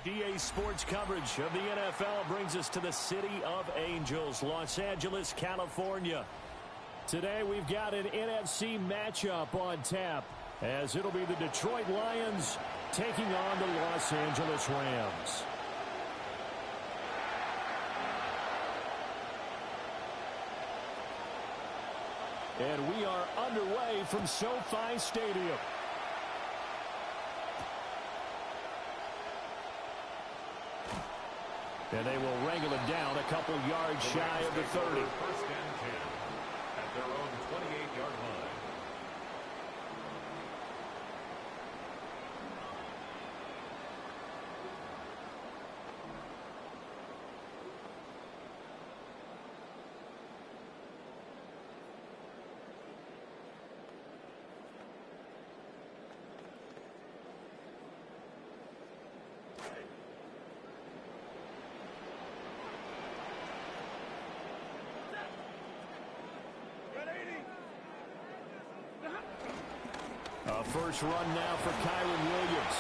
EA Sports coverage of the NFL brings us to the City of Angels, Los Angeles, California. Today we've got an NFC matchup on tap, as it'll be the Detroit Lions taking on the Los Angeles Rams. And we are underway from SoFi Stadium. And they will wrangle it down a couple yards shy of the 30. First and 10 at their own 28-yard line. First run now for Kyron Williams.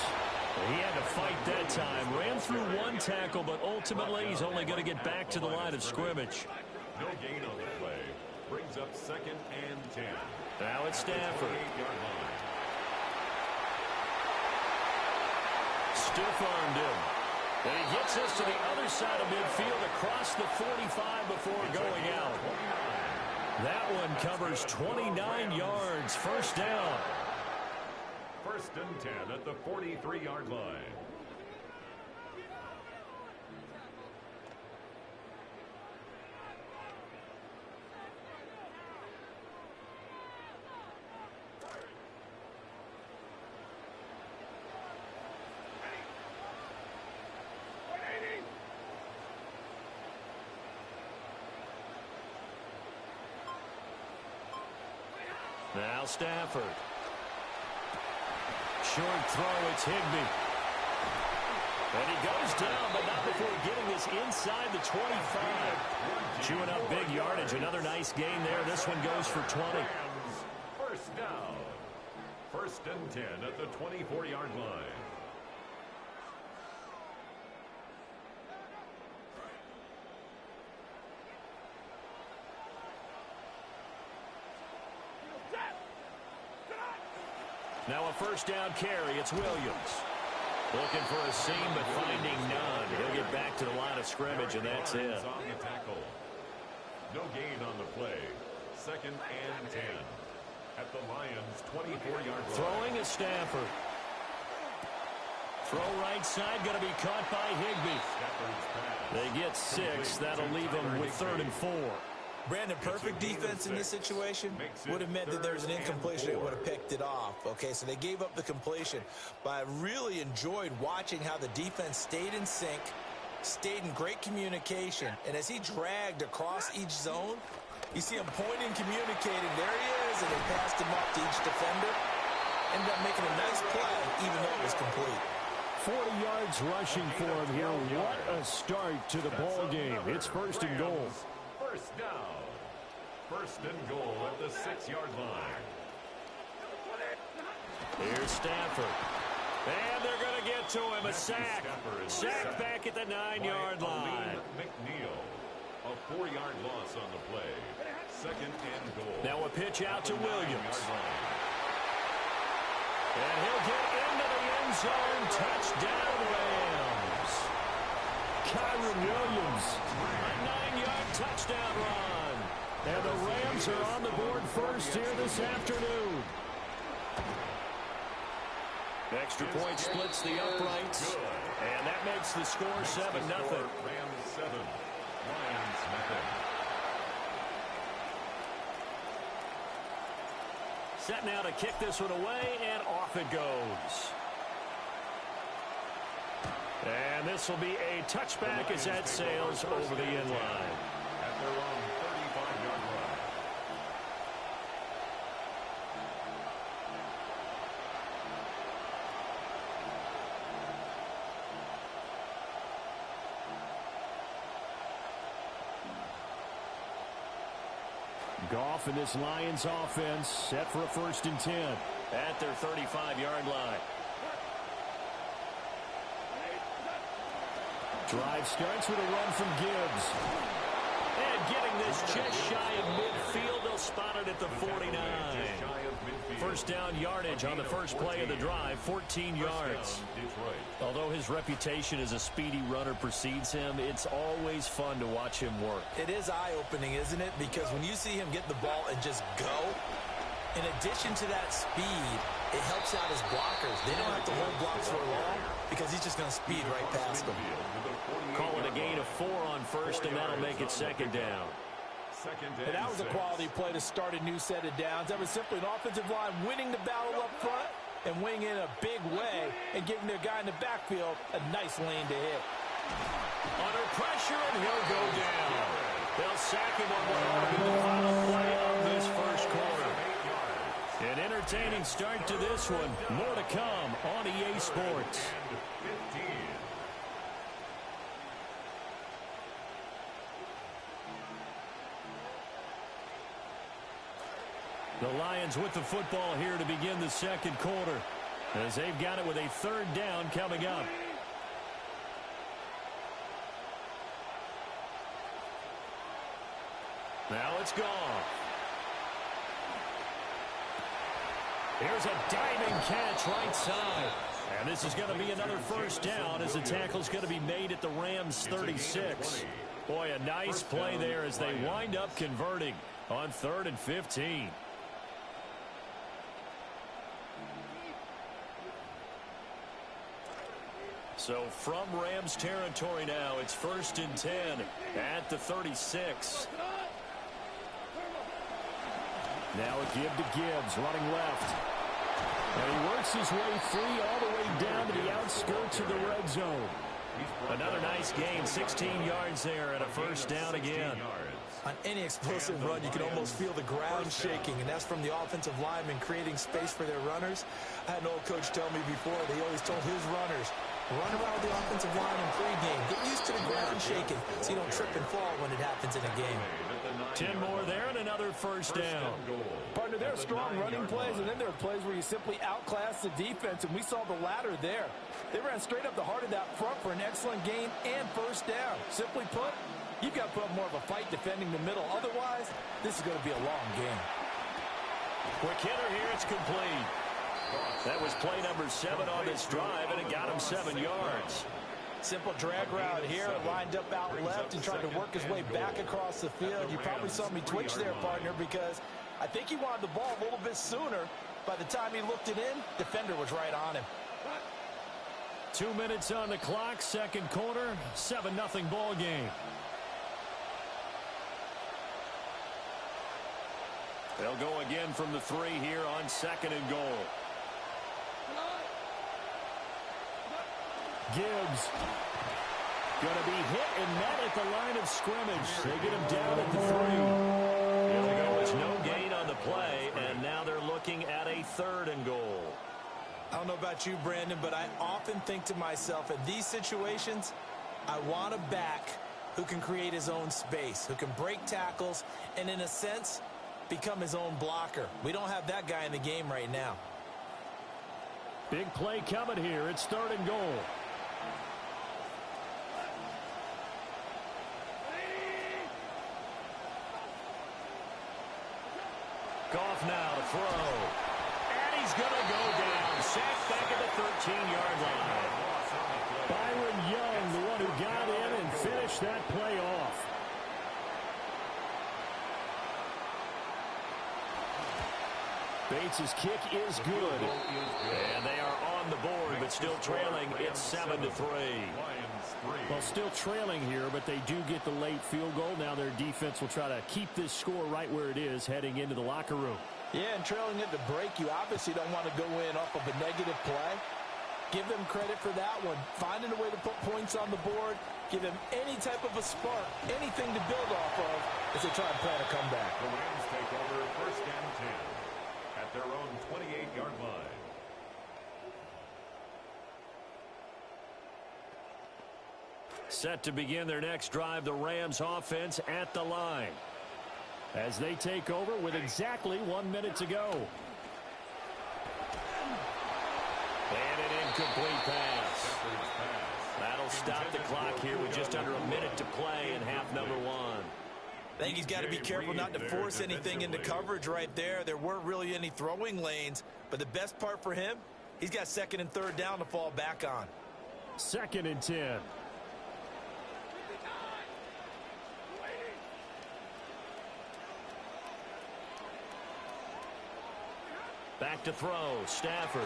He had to fight that time. Ran through one tackle, but ultimately he's only going to get back to the line of scrimmage. No gain on the play. Brings up 2nd and 10. Now it's Stafford. Stiff-armed him. And he gets us to the other side of midfield across the 45 before going out. That one covers 29 yards. First down. First and 10 at the 43-yard line. Now Stafford. Short throw, it's Higbee. And he goes down, but not before getting this inside the 25. Chewing up big yardage. Another nice gain there. This one goes for 20. First down. First and 10 at the 24-yard line. Now a first down carry. It's Williams. Looking for a seam, but finding none. He'll get back to the line of scrimmage, and that's it. On the tackle. No gain on the play. 2nd and 10 at the Lions' 24-yard line. Throwing is Stafford. Throw right side, going to be caught by Higbee. They get 6. That'll leave them with 3rd and 4. Brandon, perfect defense in this situation would have meant that there's an incompletion that would have picked it off. Okay, so they gave up the completion. But I really enjoyed watching how the defense stayed in sync, stayed in great communication. And as he dragged across each zone, you see him pointing, communicating. There he is, and they passed him up to each defender. Ended up making a nice play, even though it was complete. 40 yards rushing for him here. What a start to the ball game. It's first and goal. First down. First and goal at the 6-yard line. Here's Stafford. And they're going to get to him. A sack. Sack back at the 9-yard line. McNeil. A 4-yard loss on the play. 2nd and goal. Now a pitch out to Williams. And he'll get into the end zone. Touchdown, Rams. Kyron Williams. A 9-yard touchdown run. And the Rams are on the board first here this afternoon. Extra point splits the uprights. And that makes the score 7-0. Rams 7. Lions nothing. Set now to kick this one away, and off it goes. And this will be a touchback as that sails over the end line. At their own 35-yard line. Goff and this Lions offense set for a 1st and 10 at their 35-yard line. Drive starts with a run from Gibbs. And getting this just shy of midfield, they'll spot it at the 49. First down yardage on the first play of the drive, 14 yards. Although his reputation as a speedy runner precedes him, it's always fun to watch him work. It is eye-opening, isn't it? Because when you see him get the ball and just go, in addition to that speed, it helps out his blockers. They don't have to hold blocks for long because he's just going to speed right past them. Call it a gain of 4 on first, and that'll make it second down. And that was a quality play to start a new set of downs. That was simply an offensive line winning the battle up front and winning in a big way and giving their guy in the backfield a nice lane to hit. Under pressure, and he'll go down. They'll sack him on what ought to be the final play of this first quarter. An entertaining start to this one. More to come on EA Sports. The Lions with the football here to begin the second quarter, as they've got it with a third down coming up. Now it's gone. Here's a diving catch right side. And this is going to be another first down as the tackle's going to be made at the Rams' 36. Boy, a nice play there as they wind up converting on 3rd and 15. So from Rams territory now, it's 1st and 10 at the 36. Now a give to Gibbs, running left. And he works his way free all the way down to the outskirts of the red zone. Another nice gain, 16 yards there and a first down again. On any explosive run, you can almost feel the ground shaking, and that's from the offensive linemen creating space for their runners. I had an old coach tell me before, they always told his runners, run around with the offensive line in pregame. Get used to the ground shaking so you don't trip and fall when it happens in a game. 10 more there and another first down. Partner, there are strong running plays, and then there are plays where you simply outclass the defense, and we saw the latter there. They ran straight up the heart of that front for an excellent gain and first down. Simply put, you've got to put up more of a fight defending the middle. Otherwise, this is going to be a long game. Quick hitter here, it's complete. That was play number 7 on this drive, and it got him 7 yards. Simple drag route here, lined up out left and tried to work his way back across the field. You probably saw me twitch there, partner, because I think he wanted the ball a little bit sooner. By the time he looked it in, defender was right on him. 2 minutes on the clock, second quarter, 7-0 ball game. They'll go again from the 3 here on 2nd and goal. Gibbs going to be hit and met at the line of scrimmage. They get him down at the 3. Here we go. It's no gain on the play, and now they're looking at a 3rd and goal. I don't know about you, Brandon, but I often think to myself, in these situations, I want a back who can create his own space, who can break tackles, and in a sense, become his own blocker. We don't have that guy in the game right now. Big play coming here. It's 3rd and goal. Goff now to throw. And he's going to go down. Sacked back at the 13-yard line. Byron Young, the one who got in and finished that play off. Bates' kick is good. And they are on the board, but still trailing. It's 7-3. Well, still trailing here, but they do get the late field goal. Now their defense will try to keep this score right where it is heading into the locker room. Yeah, and trailing at the break, you obviously don't want to go in off of a negative play. Give them credit for that one. Finding a way to put points on the board. Give them any type of a spark, anything to build off of as they try and plan a comeback. The Rams take over 1st and 10 at their own 28-yard line. Set to begin their next drive, the Rams offense at the line, as they take over with exactly 1 minute to go. And an incomplete pass. That'll stop the clock here with just under a minute to play in half number one. I think he's got to be careful not to force anything into coverage right there. There weren't really any throwing lanes, but the best part for him, he's got second and third down to fall back on. 2nd and 10. Back to throw, Stafford.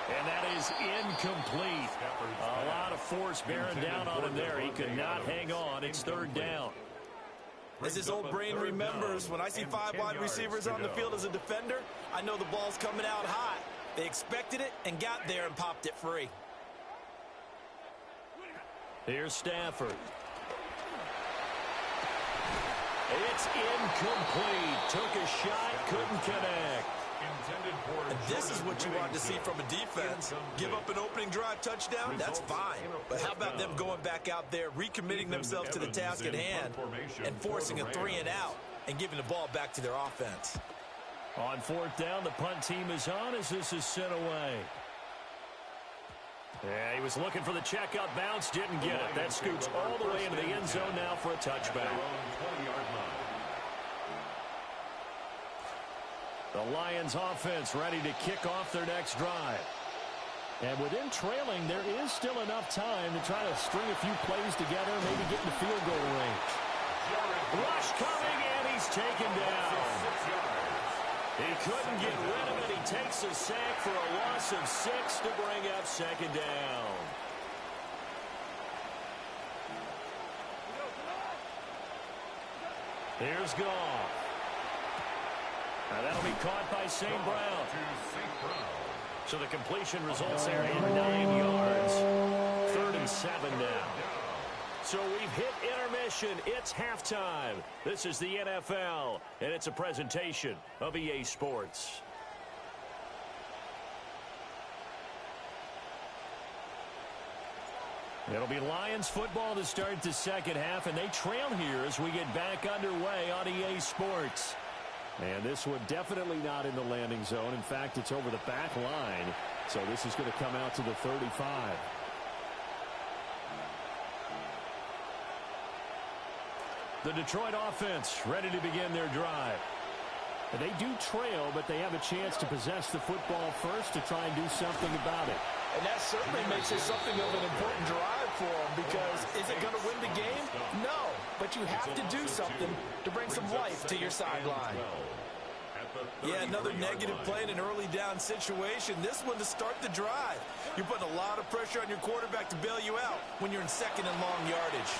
And that is incomplete. A lot of force bearing down on him there. He could not hang on. It's 3rd down. As his old brain remembers, when I see 5 wide receivers on the field as a defender, I know the ball's coming out high. They expected it and got there and popped it free. Here's Stafford. It's incomplete. Took a shot, couldn't connect. And this is what you want to see from a defense. Give up an opening drive touchdown, that's fine. But how about them going back out there, recommitting themselves to the task at hand, and forcing a 3 and out, and giving the ball back to their offense. On 4th down, the punt team is on as this is sent away. Yeah, he was looking for the checkout bounce, didn't get it. That scoots all the way into the end zone now for a touchback. The Lions offense ready to kick off their next drive. And within trailing, there is still enough time to try to string a few plays together, maybe get in the field goal range. Rush coming, and he's taken down. He couldn't get rid of it. He takes a sack for a loss of 6 to bring up 2nd down. Here's Goff. Now that'll be caught by St. Brown. So the completion results there in 9 yards. 3rd and 7 now. So we've hit intermission. It's halftime. This is the NFL, and it's a presentation of EA Sports. It'll be Lions football to start the 2nd half, and they trail here as we get back underway on EA Sports. And this one definitely not in the landing zone. In fact, it's over the back line. So this is going to come out to the 35. The Detroit offense ready to begin their drive. And they do trail, but they have a chance to possess the football first to try and do something about it. And that certainly makes it something of an important drive for them, because is it going to win the game? No, but you have to do something to bring some life to your sideline. Yeah, another negative play in an early down situation. This one to start the drive. You're putting a lot of pressure on your quarterback to bail you out when you're in 2nd and long yardage.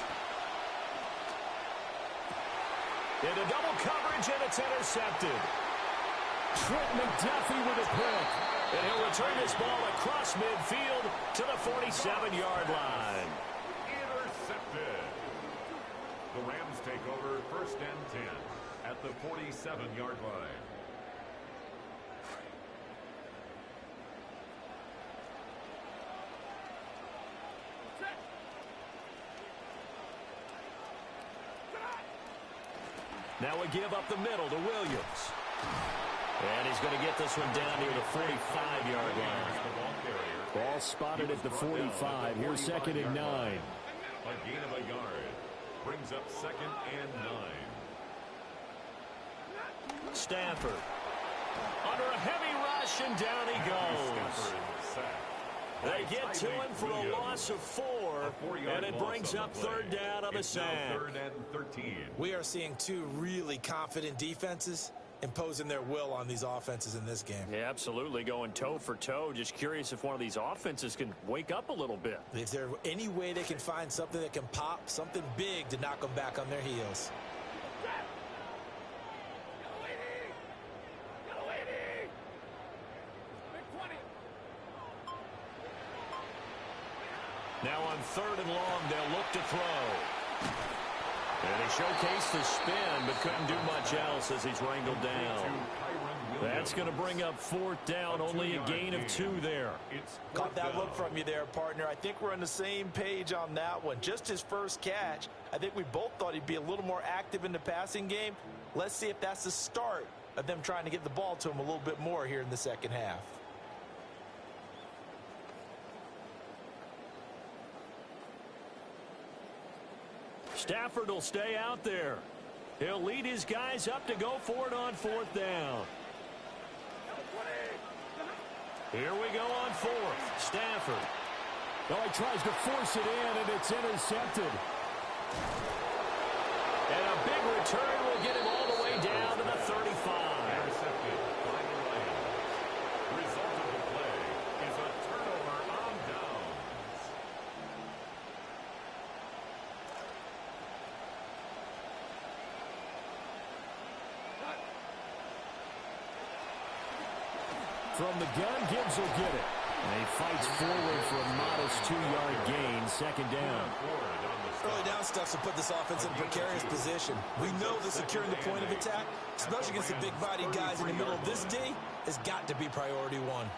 Into double coverage, and it's intercepted. Trent McDuffie with a pick. And he'll return this ball across midfield to the 47-yard line. Intercepted. The Rams take over 1st and 10 at the 47-yard line. Now we give up the middle to Williams. And he's going to get this one down near the 45-yard line. Ball spotted at the 45. Here's 2nd and 9. A gain of a yard. Brings up 2nd and 9. Stafford. Under a heavy rush, and down he goes. They get to him for a loss of 4, and it brings up 3rd down on the sack. 3rd and 13. We are seeing 2 really confident defenses imposing their will on these offenses in this game. Yeah, absolutely, going toe for toe. Just curious if one of these offenses can wake up a little bit. Is there any way they can find something that can pop, something big to knock them back on their heels? Now on 3rd and long, they'll look to throw. And he showcased the spin, but couldn't do much else as he's wrangled down. That's going to bring up 4th down, only a gain of 2 there. Caught that look from you there, partner. I think we're on the same page on that one. Just his first catch. I think we both thought he'd be a little more active in the passing game. Let's see if that's the start of them trying to get the ball to him a little bit more here in the 2nd half. Stafford will stay out there. He'll lead his guys up to go for it on 4th down. Here we go on 4th. Stafford. Oh, he tries to force it in, and it's intercepted. And a big return will get him all the way down to the 35. Intercepted by the Lions. Result of the play is a turnover on downs. From the gun, Gibbs will get it. And he fights forward for a modest 2-yard gain, 2nd down. Early down stuff to put this offense in a precarious position. We know that securing the point of attack, especially against the big-bodied guys in the middle of this D, has got to be priority 1.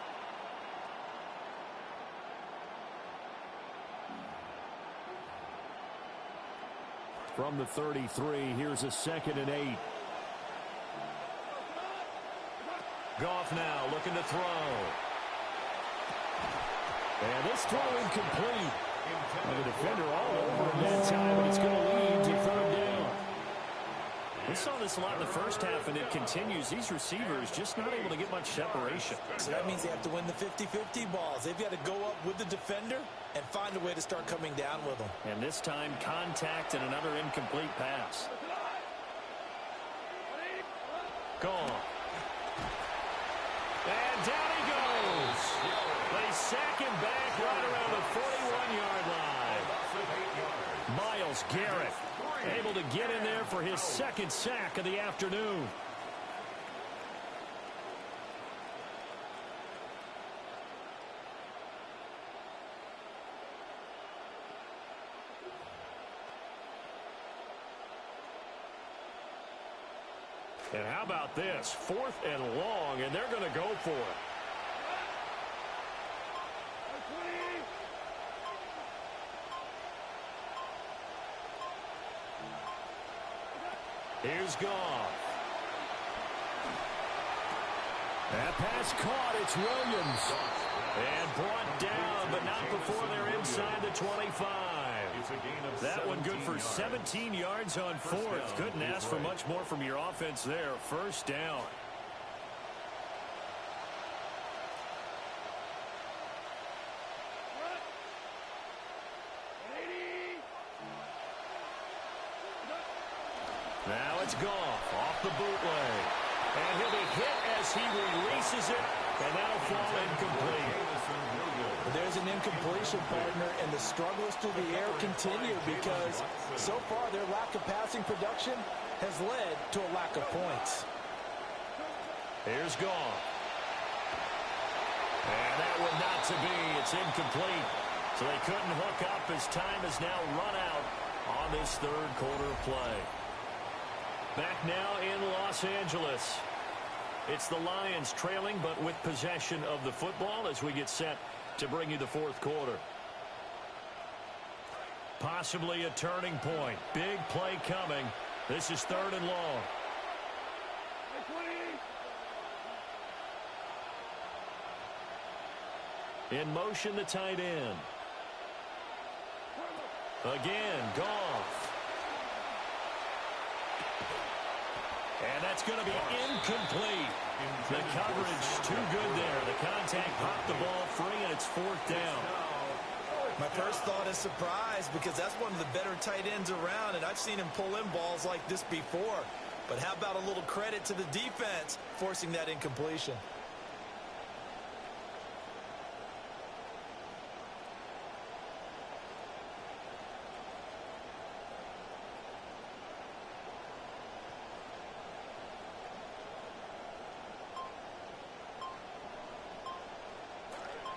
From the 33, here's a 2nd and 8. Goff now looking to throw. And this throw incomplete. And the defender all over him that time, but it's going to lead to 3rd down. We saw this a lot in the first half, and it continues. These receivers just not able to get much separation. So that means they have to win the 50-50 balls. They've got to go up with the defender and find a way to start coming down with them. And this time, contact and another incomplete pass. Gone. And down he goes. They sack him back right around the 41-yard line. Myles Garrett able to get in there for his 2nd sack of the afternoon. And how about this? 4th and long, and they're going to go for it. Here's Goff. That pass caught. It's Williams. And brought down, but not before they're inside the 25. That one good for 17 yards on 4th. Couldn't ask for much more from your offense there. 1st down. Now it's Goff off the bootleg. And he'll be hit as he releases it, and that'll fall incomplete. There's an incompletion, partner, and the struggles through the air continue because so far their lack of passing production has led to a lack of points. Here's Goff. And that one not to be. It's incomplete. So they couldn't hook up as time has now run out on this 3rd quarter of play. Back now in Los Angeles. It's the Lions trailing, but with possession of the football as we get set to bring you the 4th quarter. Possibly a turning point. Big play coming. This is 3rd and long. In motion, the tight end. Again, Goff. And that's going to be incomplete. The coverage too good there. The contact popped the ball free, and it's 4th down. My first thought is surprise because that's one of the better tight ends around, and I've seen him pull in balls like this before. But how about a little credit to the defense forcing that incompletion?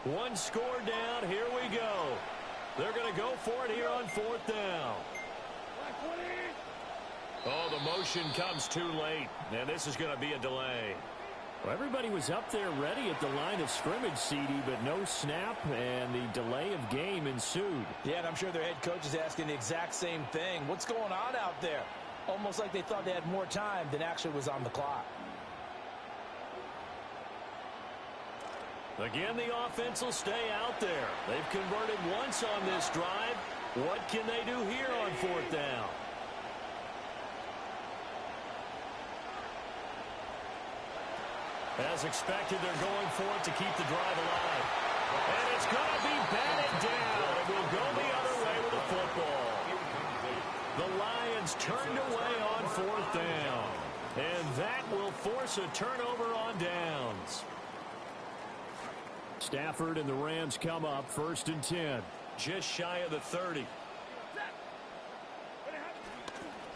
One score down. Here we go. They're going to go for it here on 4th down. Oh, the motion comes too late. And this is going to be a delay. Well, everybody was up there ready at the line of scrimmage, CD, but no snap, and the delay of game ensued. Yeah, and I'm sure their head coach is asking the exact same thing. What's going on out there? Almost like they thought they had more time than actually was on the clock. Again, the offense will stay out there. They've converted once on this drive. What can they do here on 4th down? As expected, they're going for it to keep the drive alive. And it's going to be batted down. It will go the other way with the football. The Lions turned away on 4th down. And that will force a turnover on downs. Stafford and the Rams come up 1st and 10. Just shy of the 30.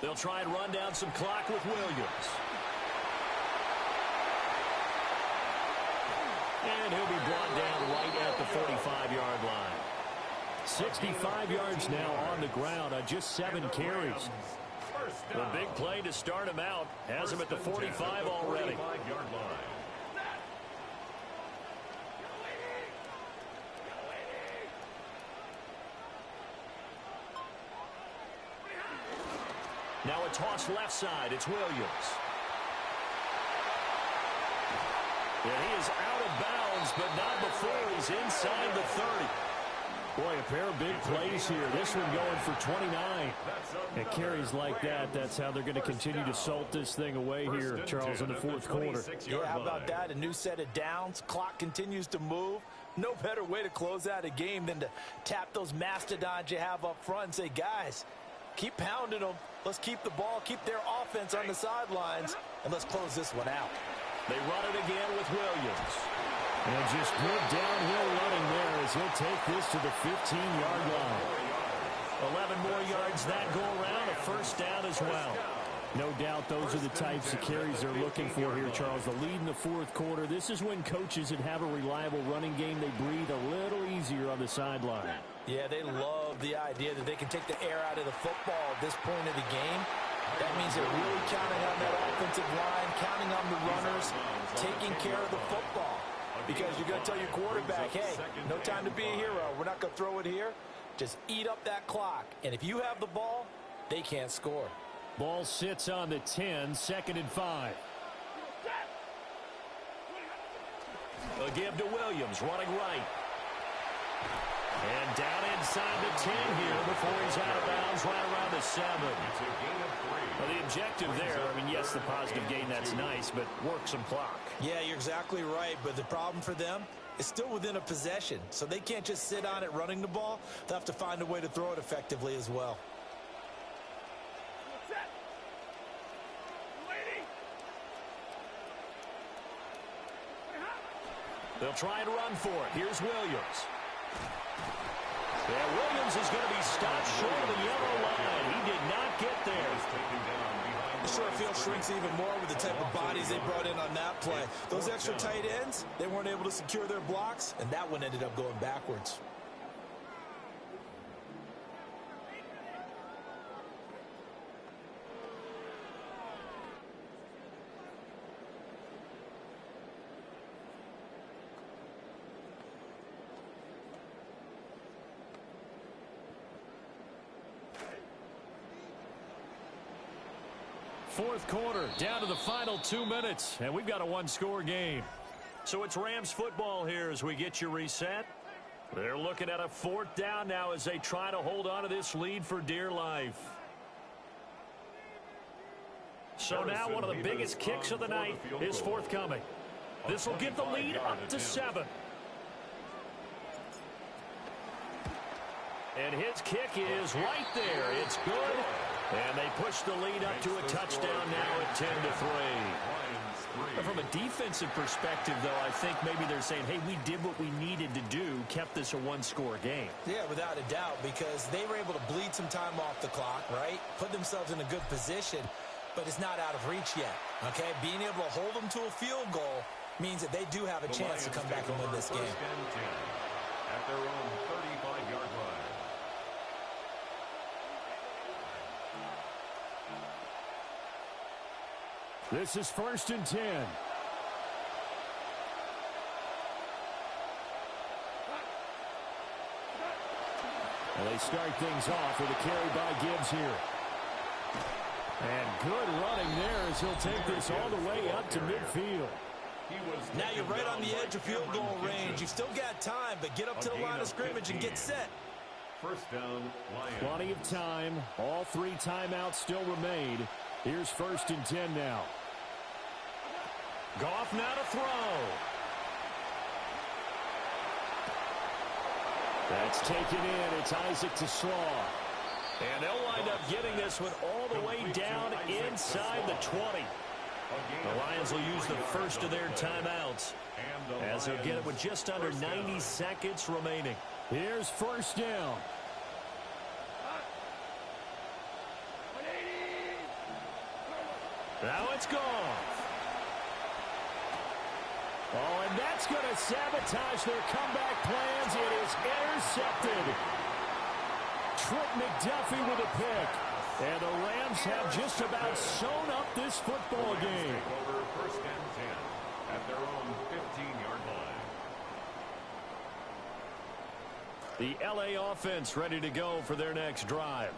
They'll try and run down some clock with Williams. And he'll be brought down right at the 45-yard line. 65 yards now on the ground on just 7 carries. The big play to start him out has him at the 45 already. Now a toss left side. It's Williams. And he is out of bounds, but not before he's inside the 30. Boy, a pair of big plays here. This one going for 29. And carries like that, that's how they're going to continue to salt this thing away here, Charles, in the 4th quarter. Yeah, how about that? A new set of downs. Clock continues to move. No better way to close out a game than to tap those mastodons you have up front and say, guys, keep pounding them. Let's keep the ball, keep their offense on the sidelines, and let's close this one out. They run it again with Williams. And just good downhill running there as he'll take this to the 15-yard line. 11 more yards that go around, a 1st down as well. No doubt those are the types of carries they're looking for here, Charles. The lead in the 4th quarter. This is when coaches that have a reliable running game, they breathe a little easier on the sideline. Yeah, they love the idea that they can take the air out of the football at this point of the game. That means they're really counting on that offensive line, counting on the runners, taking care of the football. Because you're going to tell your quarterback, hey, no time to be a hero. We're not going to throw it here. Just eat up that clock. And if you have the ball, they can't score. Ball sits on the 10, 2nd and 5. A give to Williams, running right. And down inside the 10 here before he's out of bounds, right around the 7. Well, the objective there, I mean, yes, the positive gain, that's nice, but work some clock. Yeah, you're exactly right, but the problem for them is still within a possession, so they can't just sit on it running the ball. They'll have to find a way to throw it effectively as well. They'll try and run for it. Here's Williams. Yeah, Williams is going to be stopped short of the yellow line. He did not get there. The short field shrinks even more with the type of bodies they brought in on that play. Those extra tight ends, they weren't able to secure their blocks, and that one ended up going backwards. Fourth quarter, down to the final 2 minutes, and we've got a one-score game. So it's Rams football here as we get you reset. They're looking at a 4th down now as they try to hold on to this lead for dear life. So now one of the biggest kicks of the night is forthcoming. This will get the lead up to 7. And his kick is right there. It's good. And they push the lead up to a touchdown now at 10-3. But from a defensive perspective, though, I think maybe they're saying, hey, we did what we needed to do, kept this a one-score game. Yeah, without a doubt, because they were able to bleed some time off the clock, right? Put themselves in a good position, but it's not out of reach yet, okay? Being able to hold them to a field goal means that they do have a chance to come back and win this game. At their own 35-yard line. This is 1st and 10. Well, they start things off with a carry by Gibbs here. And good running there as he'll take this all the way up to midfield. Now you're right on the edge of field goal range. You've still got time, but get up to the line of scrimmage and get set. First down, Lions. Plenty of time. All 3 timeouts still remain. Here's 1st and 10 now. Goff now to throw. That's taken in. It's Isaac to Slaw. And they'll wind up getting this one all the way down inside the 20. The Lions will use the first of their timeouts as they'll get it with just under 90 seconds remaining. Here's 1st down. Now it's gone. Oh, and that's going to sabotage their comeback plans. It is intercepted. Trent McDuffie with a pick. And the Rams have just about sewn up this football game. Over 1st and 10 at their own 15-yard line. The LA offense ready to go for their next drive.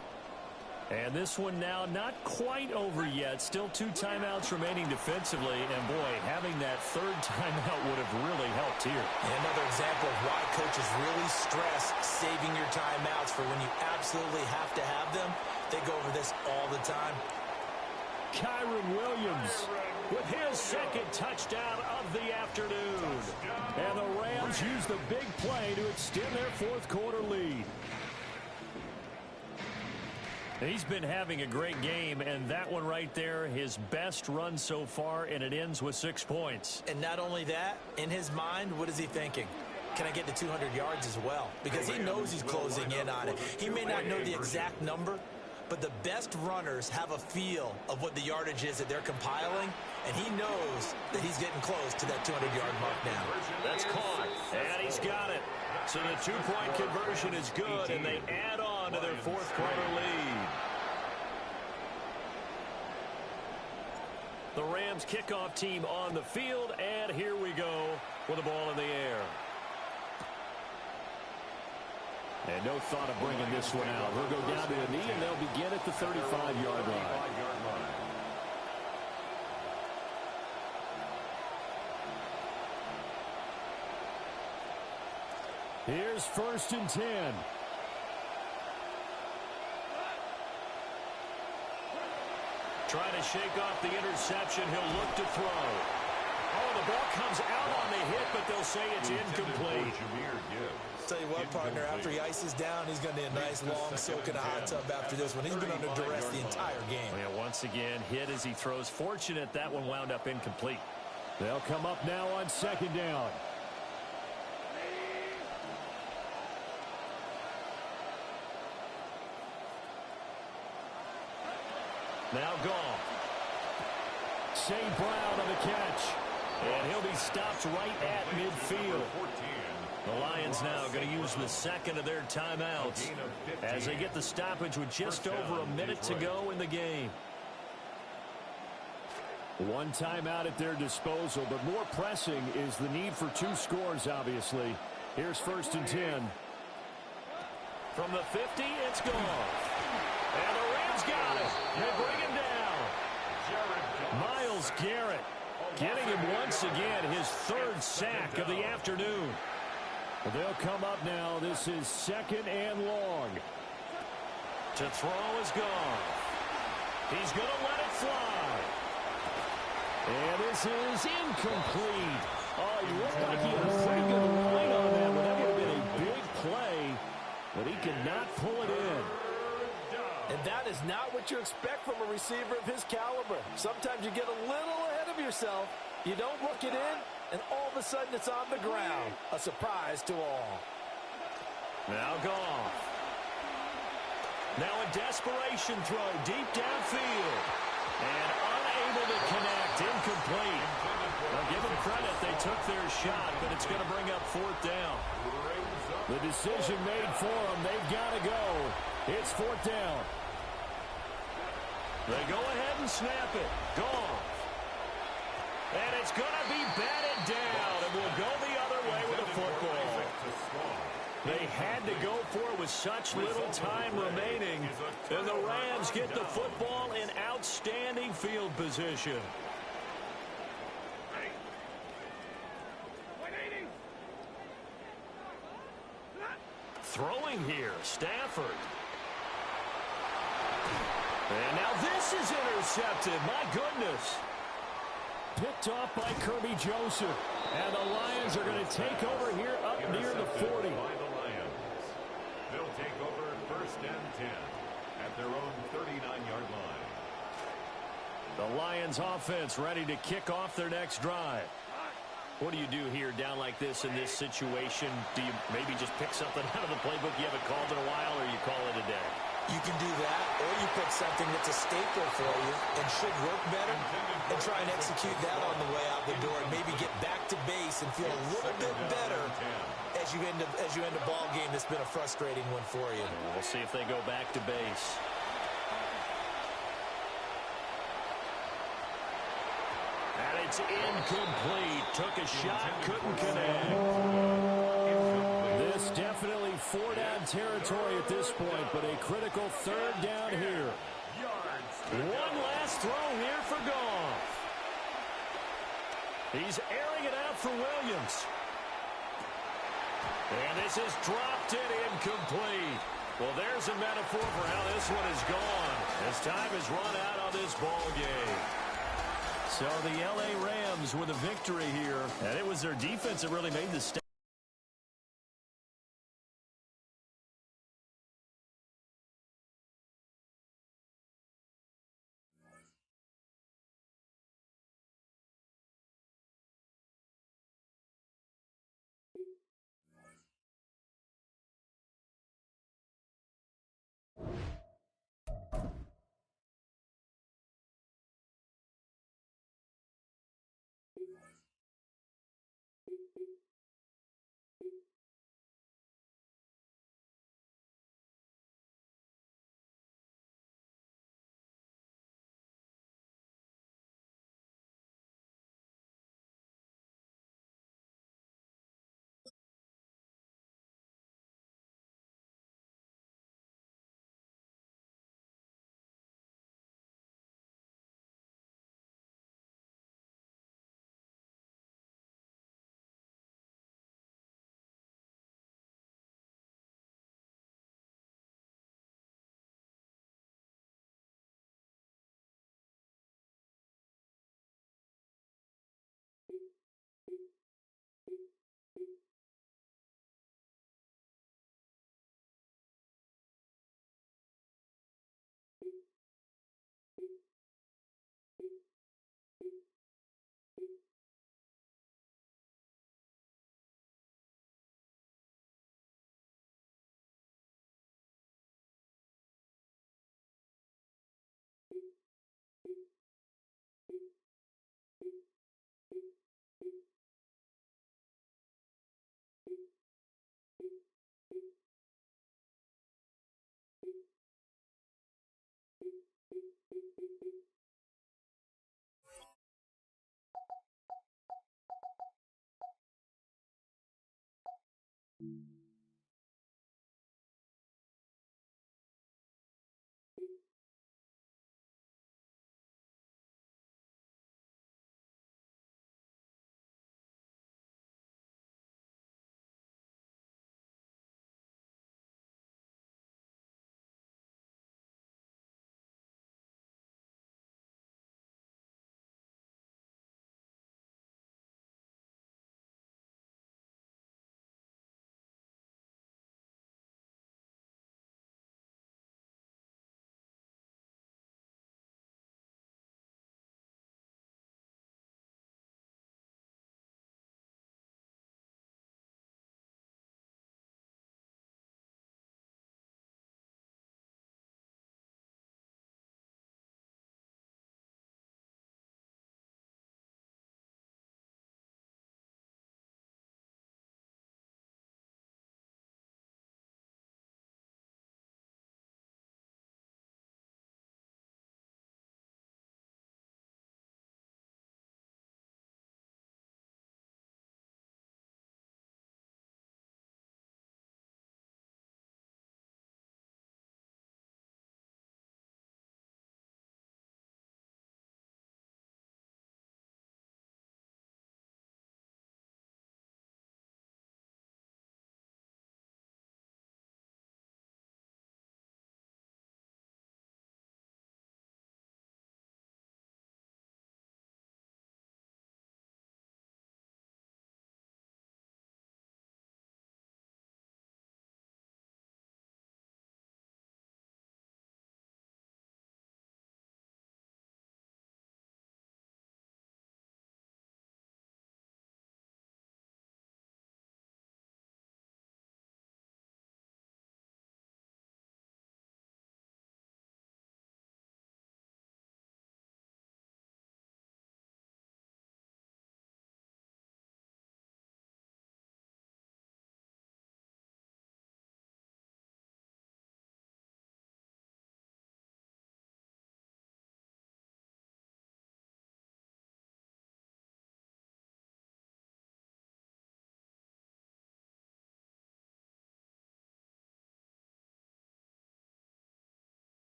And this one now not quite over yet. Still 2 timeouts remaining defensively. And, boy, having that 3rd timeout would have really helped here. And another example of why coaches really stress saving your timeouts for when you absolutely have to have them. They go over this all the time. Kyron Williams with his 2nd touchdown of the afternoon. And the Rams use the big play to extend their 4th quarter lead. He's been having a great game, and that one right there, his best run so far, and it ends with 6 points. And not only that, in his mind, what is he thinking? Can I get to 200 yards as well? Because he knows he's closing in on it. He may not know the exact number, but the best runners have a feel of what the yardage is that they're compiling, and he knows that he's getting close to that 200-yard mark now. That's caught, and he's got it. So the 2-point conversion is good, and they add on to their 4th quarter lead. The Rams kickoff team on the field, and here we go with the ball in the air. And no thought of bringing this one out. He'll go down to the knee, and they'll begin at the 35-yard line. Here's 1st and 10. Trying to shake off the interception. He'll look to throw. Oh, the ball comes out on the hit, but they'll say it's incomplete. Tell you what, partner, after he ices down, he's going to need a nice long soak in a hot tub after this one. He's been under duress the entire game. Yeah, once again, hit as he throws. Fortunate that one wound up incomplete. They'll come up now on 2nd down. Now Goff. St. Brown on the catch. And he'll be stopped right at midfield. The Lions now going to use the 2nd of their timeouts as they get the stoppage with just over a minute to go in the game. 1 timeout at their disposal, but more pressing is the need for 2 scores, obviously. Here's 1st and 10. From the 50, it's gone. And the Rams got it. They bring him down. Myles Garrett getting him once again, his 3rd sack of the afternoon. They'll come up now. This is 2nd and long. To throw is gone. He's going to let it fly. And this is incomplete. Oh, he looked like he had a pretty good line on that one. That would have been a big play, but he could not pull it in. And that is not what you expect from a receiver of his caliber. Sometimes you get a little ahead of yourself. You don't look it in, and all of a sudden it's on the ground. A surprise to all. Now Goff. Now a desperation throw deep downfield. And unable to connect. Incomplete. Now give them credit. They took their shot, but it's going to bring up 4th down. The decision made for them. They've got to go. It's 4th down. They go ahead and snap it. Goff. And it's going to be batted down, and we'll go the other way with the football. They had to go for it with such little time remaining, and the Rams get the football in outstanding field position. throwing here. Stafford. And now this is intercepted. My goodness. Picked off by Kirby Joseph. And the Lions are going to take over here up near the 40. By the Lions. They'll take over 1st and 10 at their own 39-yard line. The Lions offense ready to kick off their next drive. What do you do here down like this in this situation? Do you maybe just pick something out of the playbook you haven't called in a while, or you call it a day? You can do that, or you pick something that's a staple for you and should work better and try and execute that on the way out the door and maybe get back to base and feel a little bit better as you end a ball game that's been a frustrating one for you. We'll see if they go back to base. And it's incomplete. Took a shot, couldn't connect. This definitely 4-down territory at this point, but a critical 3rd down here. One last throw here for Goff. He's airing it out for Williams. And this is dropped in incomplete. Well, there's a metaphor for how this one is gone. As time has run out on this ball game. So the L.A. Rams with a victory here. And it was their defense that really made the step.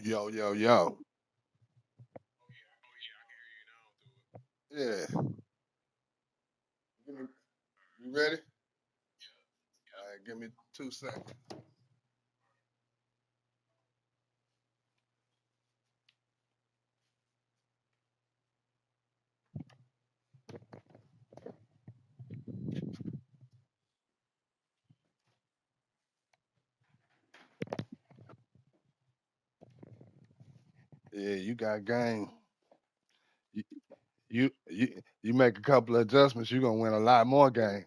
Yo, yo, yo. Yeah. You ready? All right, give me 2 seconds. Yeah, you got game. You you make a couple of adjustments, you're gonna win a lot more games.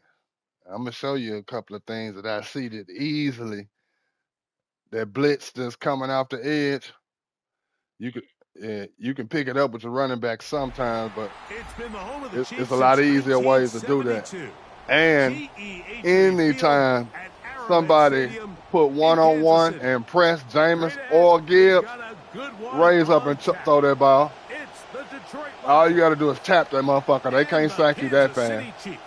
I'm gonna show you a couple of things that I see that easily. That blitz that's coming off the edge, you could you can pick it up with your running back sometimes, but It's been the home of the it's Chiefs a lot since easier ways to do that. 1972. And GEHA anytime Field at Arrowhead somebody Stadium put in Kansas 1-on-one City. and press Jameis Straight ahead, or we've Gibbs, got a good one raise up on and tap. throw that ball. It's the Detroit All you Lions got to do is tap that motherfucker. They and can't the sack you that Kansas fast. City Chiefs.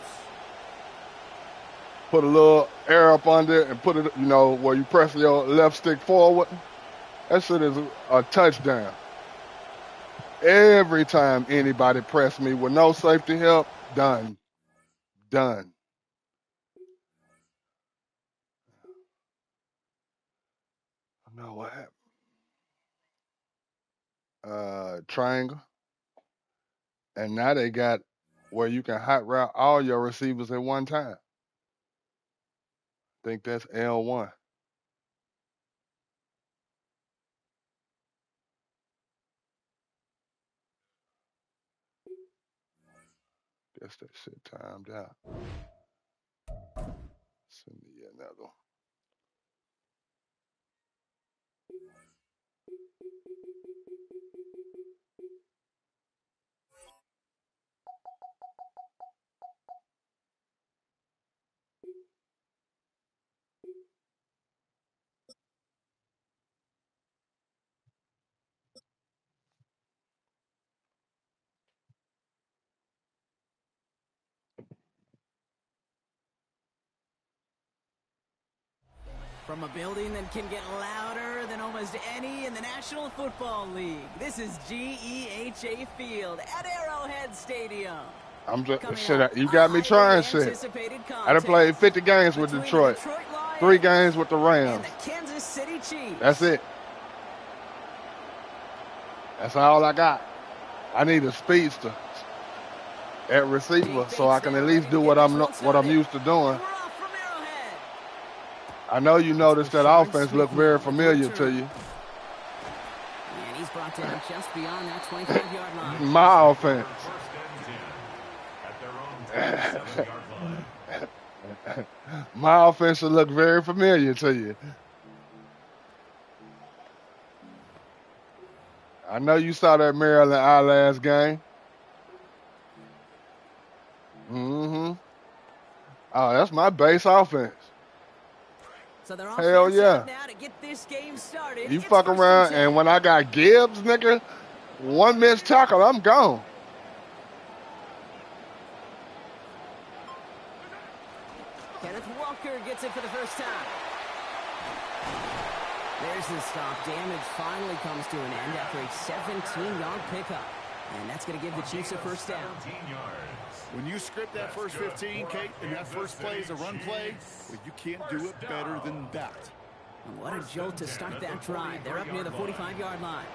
Put a little air up under it and put it, where you press your left stick forward. That shit is a touchdown. Every time anybody press me with no safety help, done. I know what happened. Triangle. And now they got where you can hot route all your receivers at one time. I think that's L1. Guess that shit timed out. Send me another one. From a building that can get louder than almost any in the National Football League, this is GEHA Field at Arrowhead Stadium. You got me trying shit. I done played 50 games with Detroit. 3 games with the Rams. And the Kansas City Chiefs. That's it. That's all I got. I need a speedster at receiver so I can at least do what I'm used to doing. I know you noticed that offense looked very familiar to you. And he's brought down just beyond that 25-yard line. My offense. My offense should look very familiar to you. I know you saw that Maryland our last game. Mm-hmm. Oh, that's my base offense. So they're all hell yeah. now to get this game started. You fuck around, and when I got Gibbs, nigga, 1 missed tackle, I'm gone. Kenneth Walker gets it for the first time. There's the stop. Damage finally comes to an end after a 17-yard pickup. And that's going to give the Chiefs a first down. When you script that first 15, Kate, and that first play is a run play, well, you can't do it better than that. And what a jolt to start that drive. They're up near the 45-yard line.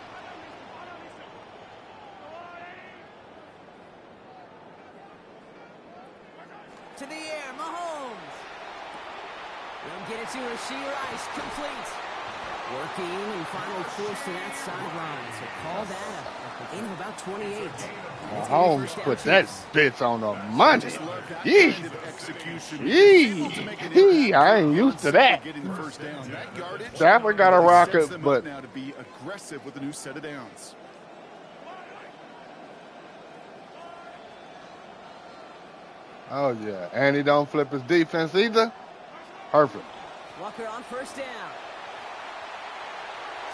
To the air, Mahomes. They'll get it to Rashee Rice, complete. Working and finally forced to that sideline. So call that a gain of about 28. Mahomes put that bitch on the money. Yee. I ain't used to that. Stafford got a rocket, but now to be aggressive with a new set of downs. Oh yeah, and he don't flip his defense either. Perfect. Walker on first down.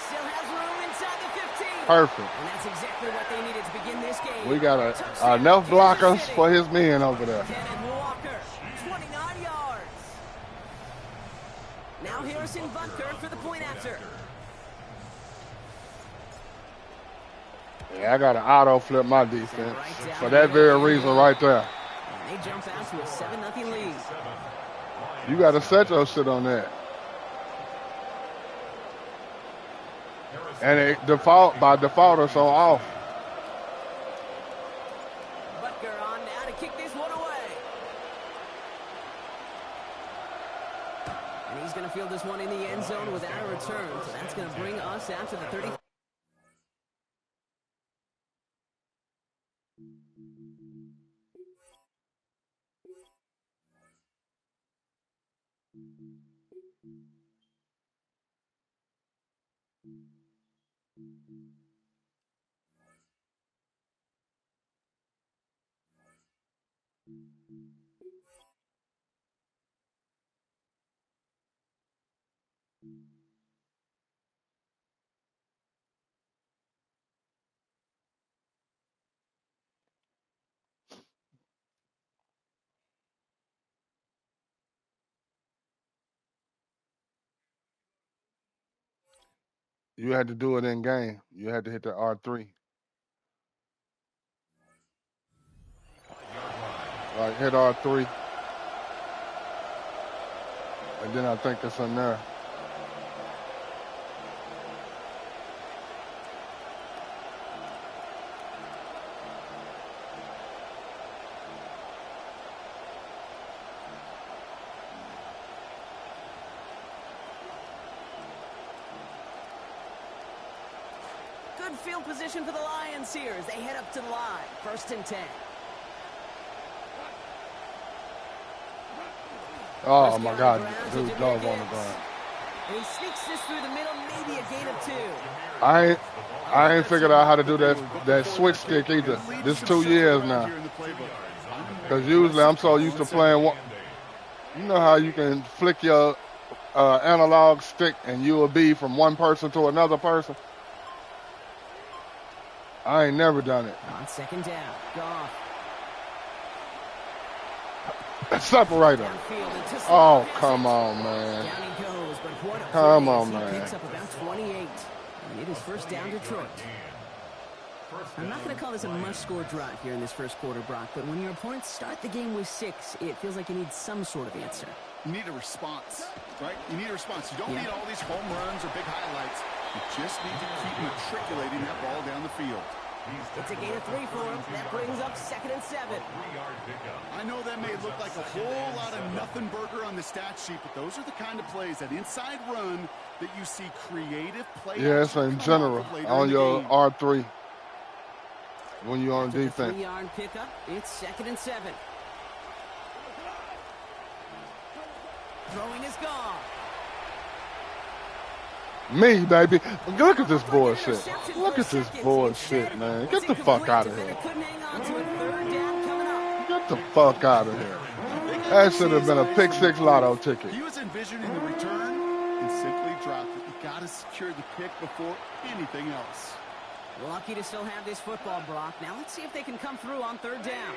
Still has room inside the 15. Perfect. And that's exactly what they needed to begin this game. We got enough blockers for his men over there. Kenneth Walker, 29 yards. Now Harrison Butker for the point after. I got to auto flip my defense for that very reason right there. And they jump out to a 7-0 lead. You got to set your shit on that. And by default, it's so off. Butker on now to kick this one away. And he's going to field this one in the end zone without a return. So that's going to bring us out to the 30. You had to do it in game. You had to hit the R3. Like hit R3. And then I think it's in there. Good field position for the Lions here as they head up to the line. 1st and 10. Oh my God, dude, dog on the ground. And he sneaks this through the middle, maybe a gain of 2. I ain't figured out how to do that switch stick either. This 2 years now. Because usually I'm so used to playing one. You know how you can flick your analog stick and you will be from one person to another person? I ain't never done it. On 2nd down, Goff. Separator. Oh, come on, man. Down he goes, but what a Come on, he man. picks up about 28. And it is 1st down Detroit. I'm not going to call this a must-score drive here in this first quarter, Brock, but when your opponents start the game with 6, it feels like you need some sort of answer. You need a response, right? You need a response. You don't need all these home runs or big highlights. You just need to keep matriculating that ball down the field. It's a gain of 3 for him. That brings up 2nd and 7. I know that may look like a whole lot of nothing burger on the stat sheet, but those are the kind of plays, that inside run, that you see creative players. Yes, in general, on your R3. When you're on defense. 3-yard pickup. It's 2nd and 7. Throwing is gone. Me, baby. Look at this bullshit. Look at this bullshit, man. Get the fuck out of here. Get the fuck out of here. That should have been a pick 6 lotto ticket. He was envisioning the return and simply dropped it. You got to secure the pick before anything else. Lucky to still have this football, Brock. Now let's see if they can come through on 3rd down.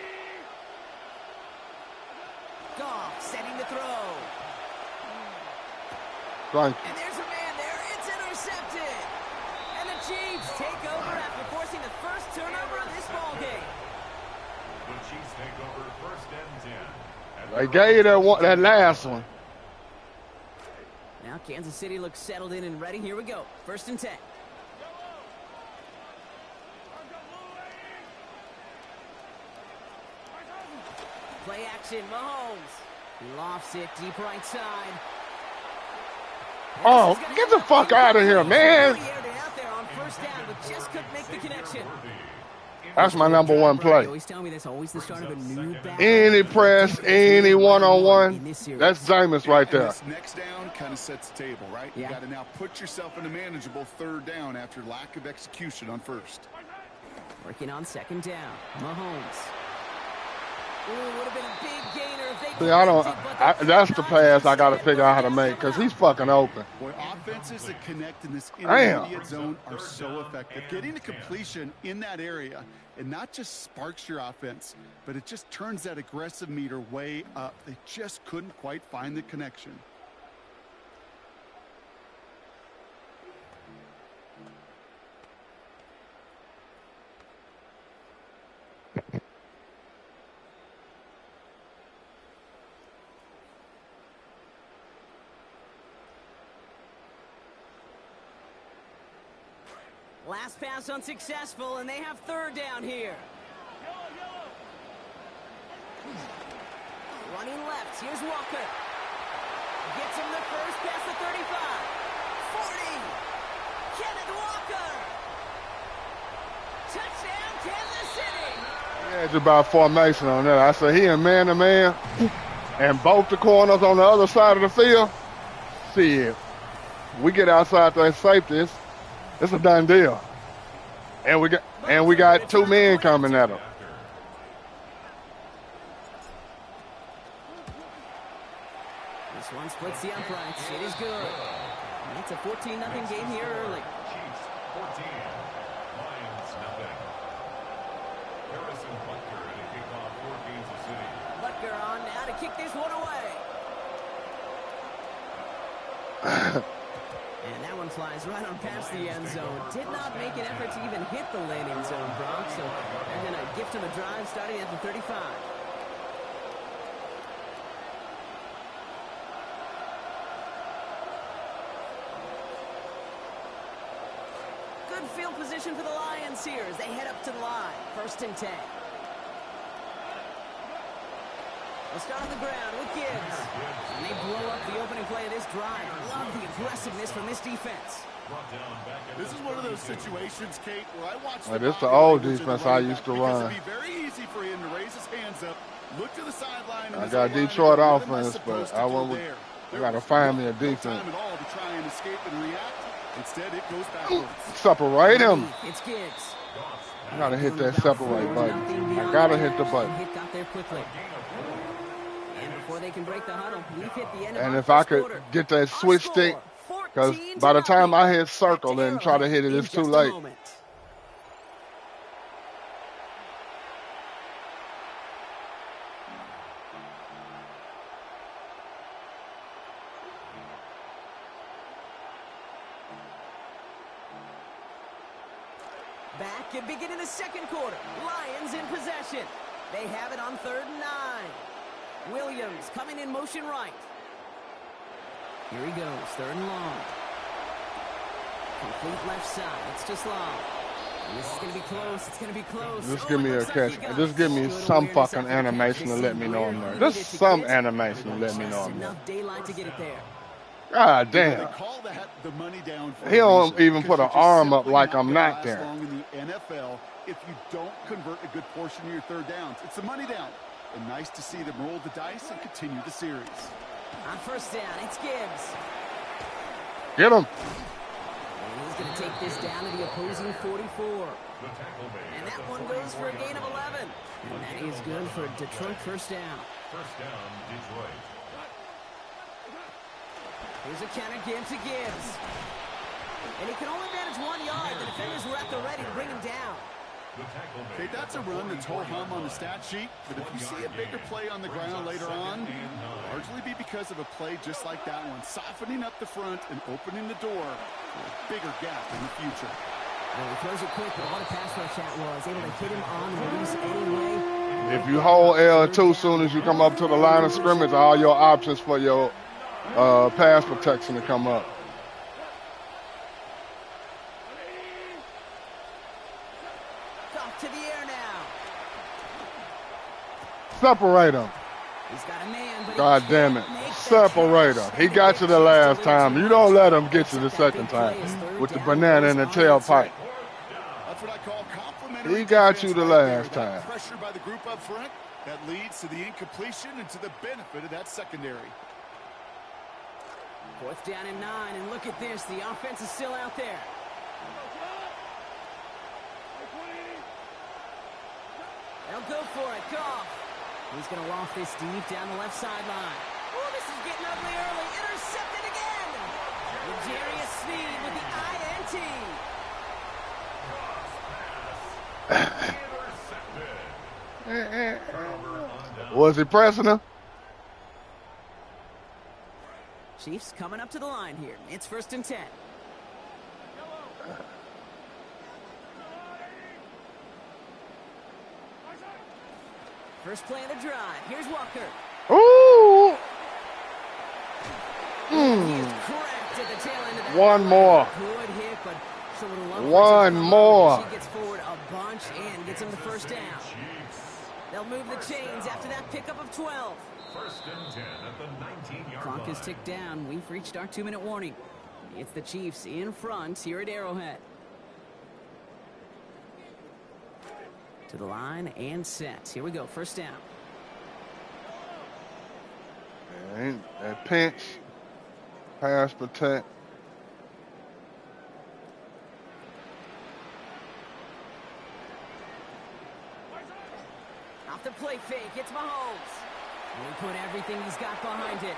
Goff setting the throw. Thank And there's a man there. It's intercepted. And the Chiefs take over after forcing the first turnover of this ball game. The Chiefs take over 1st and 10. They gave that last one. Now Kansas City looks settled in and ready. Here we go. 1st and 10. Play action, Mahomes. He lofts it deep right side. Oh, get the fuck out of here, man. That's my number 1 play. Any press, any one-on-one, that's Jameis right there. This next down kind of sets the table, right? You got to now put yourself in a manageable 3rd down after lack of execution on 1st. Working on 2nd down, Mahomes. Ooh, would have been a big gainer if they that's the pass I got to figure out how to make because he's fucking open. Boy, offenses that connect in this intermediate zone are so effective. Getting to completion in that area, it not just sparks your offense, but it just turns that aggressive meter way up. They just couldn't quite find the connection. Last pass unsuccessful, and they have third down here. Running left, here's Walker. Gets him the first past the 35. 40. Kenneth Walker. Touchdown, Kansas City. Yeah, it's about formation on that. I said he in man-to-man, and both the corners on the other side of the field. See, we get outside that safety, it's a done deal. And we got two men coming at him. This one splits the uprights. It is good. And it's a 14-0 game here early. Chiefs 14, Lions nothing. Harrison Butker in a kickoff for Kansas City. Butker on now to kick this one away. And that one flies right on past the end zone. Did not make an effort to even hit the landing zone, Brock. So they're going to gift him a drive starting at the 35. Good field position for the Lions here as they head up to the line. 1st and 10. They'll start on the ground with Gibbs. And they blow up the opening play of this drive. Love the aggressiveness from this defense. This is one of those situations, Kate, where I watched this the old defense I used to run. It'd be very easy for him to raise his hands up, look to the sideline. I got Detroit offense, but I got to find me a defense. Time at all to try and escape and react. Instead, it goes backwards. Separate him. It's Gibbs. I got to hit that separate button. I got to hit the button. Hit got there quickly. And before they can break the huddle, we've hit the end of And our if I first could quarter. get that switch stick, because by the time I hit circle and try to hit it, it's too late. Back and beginning the second quarter. Lions in possession. They have it on 3rd and 9. Williams coming in motion right. Here he goes, 3rd and long. Complete left side. It's just long. And this is going to be close. It's going to be close. Just give me a catch. Just give me some fucking animation to let me know I'm there. Just some animation to let me know I'm there. Enough daylight to get it there. God damn. They call that the money down He don't even put an arm up like I'm not there. Long in the NFL, if you don't convert a good portion of your 3rd downs, it's a money down. And nice to see them roll the dice and continue the series. On 1st down, it's Gibbs. Get him. And he's going to take this down to the opposing 44. And that one goes for a gain of 11. And that is good for Detroit 1st down. 1st down, Detroit. Here's a counter give to Gibbs. And he can only manage 1 yard. The defenders were at the ready to bring him down. Okay, that's a run that's ho-hum on the stat sheet, but if you see a bigger play on the ground later on, it'll largely be because of a play just like that one, softening up the front and opening the door for a bigger gap in the future. Well, he throws it quick, but what a pass rush that was. Able to hit him on the release anyway. If you hold L2 soon as you come up to the line of scrimmage, all your options for your pass protection to come up. Off to the air now. Separate him. He's got a man, but God damn it. Separate him. He got you the last time. You don't let him get you the second time with the banana in the tailpipe. That's what I call complimentary. He got you the last time. Pressure by the group up front that leads to the incompletion and to the benefit of that secondary. 4th down and 9, and look at this. The offense is still out there. They'll go for it. Goff. He's going to loft this deep down the left sideline. Oh, this is getting ugly early. Intercepted again. Darius Sneed with the INT. Was he pressing him? Chiefs coming up to the line here. It's 1st and 10. First play of the drive. Here's Walker. Ooh. He is cracked at the tail end of that. One more. Good hit, but Marshall would love One more. She gets forward a bunch and gets him the first down. They'll move the chains after that pickup of 12. First and 10 at the 19-yard line. Clock is ticked down. We've reached our 2-minute warning. It's the Chiefs in front here at Arrowhead. To the line and set. Here we go. First down. And that pinch, pass protect. Off the play fake. It's Mahomes. And he put everything he's got behind it.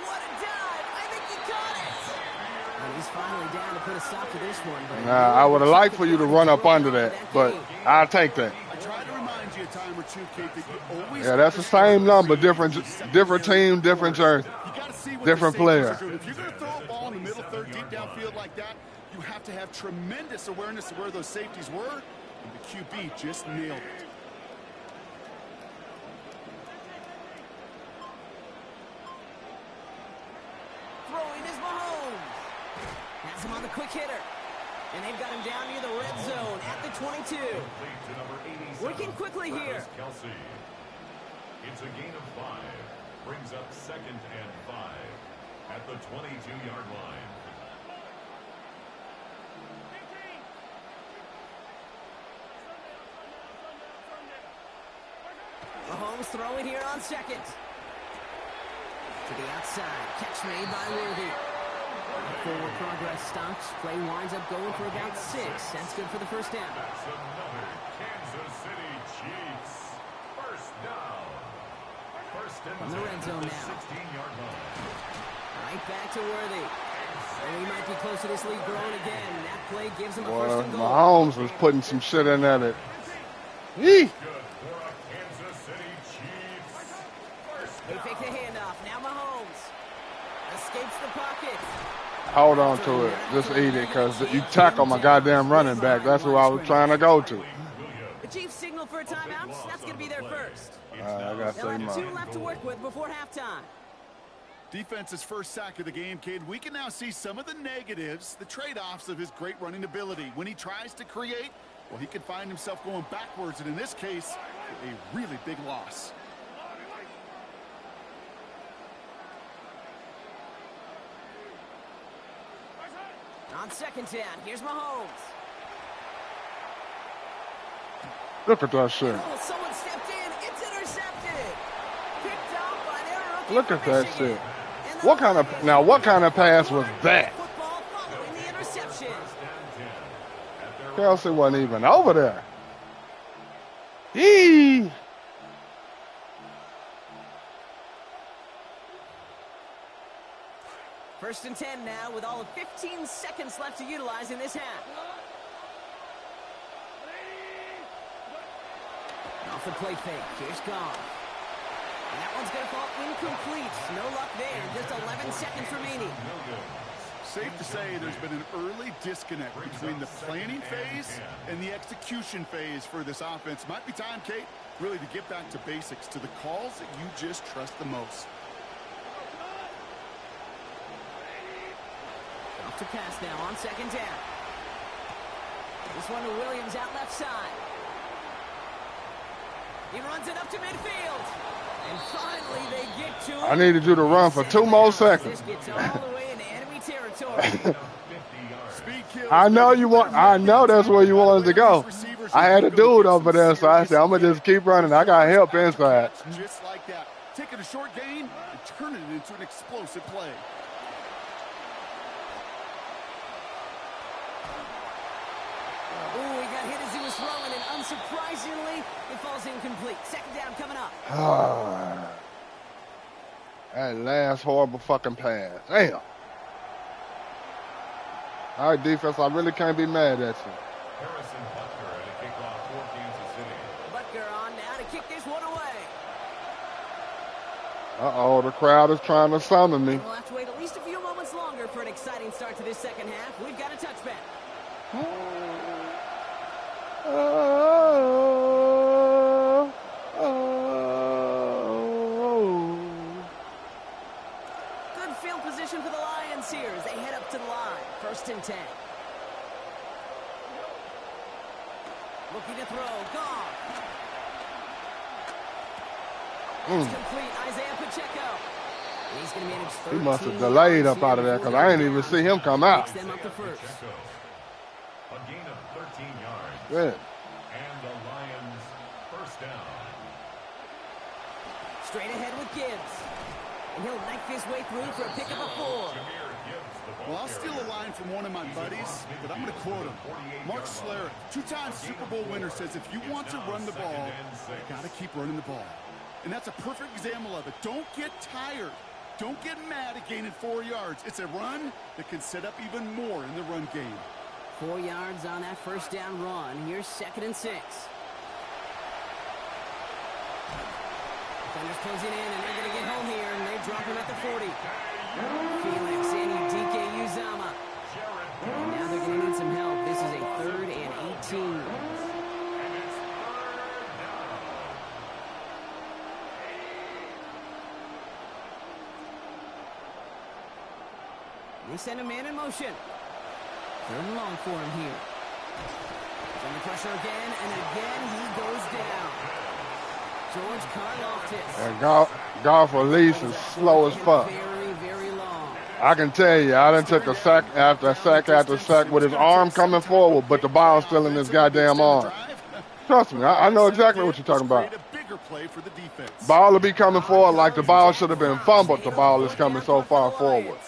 What a dive! I think he caught it! And he's finally down to put a stop to this one. But Nah, I would have liked for you to run up under that, but I'll take that. I try to remind you a time or two, Kate, that you always. Yeah, that's the same number, different team, different jersey, different player. If you're going to throw a ball in the middle third, deep downfield like that, you have to have tremendous awareness of where those safeties were, and the QB just nailed it. throwing is Mahomes. Has him on the quick hitter. And they've got him down near the red zone at the 22. Working quickly here. Kelsey. It's a gain of 5. Brings up second and 5 at the 22-yard line. Mahomes throwing here on second. To the outside. Catch made by Worthy. Forward progress stops. Play winds up going for about 6. That's good for the first down. That's another Kansas City Chiefs first down. First and From the red zone now. 16-yard line. Right back to Worthy. And he might be close to this lead growing again. That play gives him a Boy, first and goal. Mahomes was putting some shit in there that. Yee! Good for a Kansas City Chiefs first They down. fake the handoff. Now Mahomes escapes the pocket. Hold on to it. Just eat it, because you tackle my goddamn running back. That's who I was trying to go to. The Chiefs signal for a timeout. That's going to be their first. I got to They'll say have 2 mine. left to work with before halftime. Defense's first sack of the game, Cade. We can now see some of the negatives, the trade-offs of his great running ability. When he tries to create, well, he can find himself going backwards, and in this case, a really big loss. On second down, here's Mahomes. Look at that shit. Oh, someone stepped in. It's intercepted. Picked off by their rookie Look at from that Michigan. shit. And the What kind of pass was that? football following the interception. Kelsey wasn't even over there. Yee! First and 10 now with all of 15 seconds left to utilize in this half. Off the play fake. Here's Goff. And that one's going to fall incomplete. No luck there. Just 11 seconds remaining. Safe to say there's been an early disconnect between the planning phase and the execution phase for this offense. Might be time, Kate, really to get back to basics, to the calls that you just trust the most. Off to pass now on second down. This one to Williams out left side. He runs it up to midfield. And finally they get to him. I needed you to run for 2 more seconds. This gets all the way into enemy territory. I know that's where you wanted to go. I had a dude over there, so I said, I'm going to just keep running. I got help inside. Just like that. Taking a short gain and turning it into an explosive play. Ooh, he got hit as he was throwing, and unsurprisingly, it falls incomplete. Second down coming up. That last horrible fucking pass. Damn. All right, defense, I really can't be mad at you. Harrison Butker at a kickoff for Kansas City. Butker on now to kick this one away. Uh-oh, the crowd is trying to summon me. We'll have to wait at least a few moments longer for an exciting start to this second half. We've got a touchback. Good field position for the Lions here as they head up to the line. First and 10. Looking to throw. Goff. It's complete. Isaiah Pacheco. And he's going to manage 13 He must have delayed up out of there because I didn't even see him come out. Them up the first. A gain of 13 yards. Good. And the Lions first down. Straight ahead with Gibbs. And he'll knife his way through for a pickup of 4. Well, I'll steal a line from one of my buddies, but I'm going to quote him. Mark Schlereth, 2-time Super Bowl winner, says if you want to run the ball, you got to keep running the ball. And that's a perfect example of it. Don't get tired. Don't get mad at gaining 4 yards. It's a run that can set up even more in the run game. 4 yards on that first down run. Here's 2nd and 6. Defenders closing in, and they're going to get home here, and they drop him at the 40. Felix and Udike Uzama. And now they're going to need some help. This is a 3rd and 18. They send a man in motion. 3rd and long for him here. He's under pressure again, and again he goes down. George Karlaftis. And Goff release is slow as fuck. Very, very long. I can tell you, I done took a sack after sack with his arm coming forward, but the ball's still in his goddamn arm. Trust me, I know exactly what you're talking about. Ball will be coming forward like the ball should have been fumbled. The ball is coming so far forward.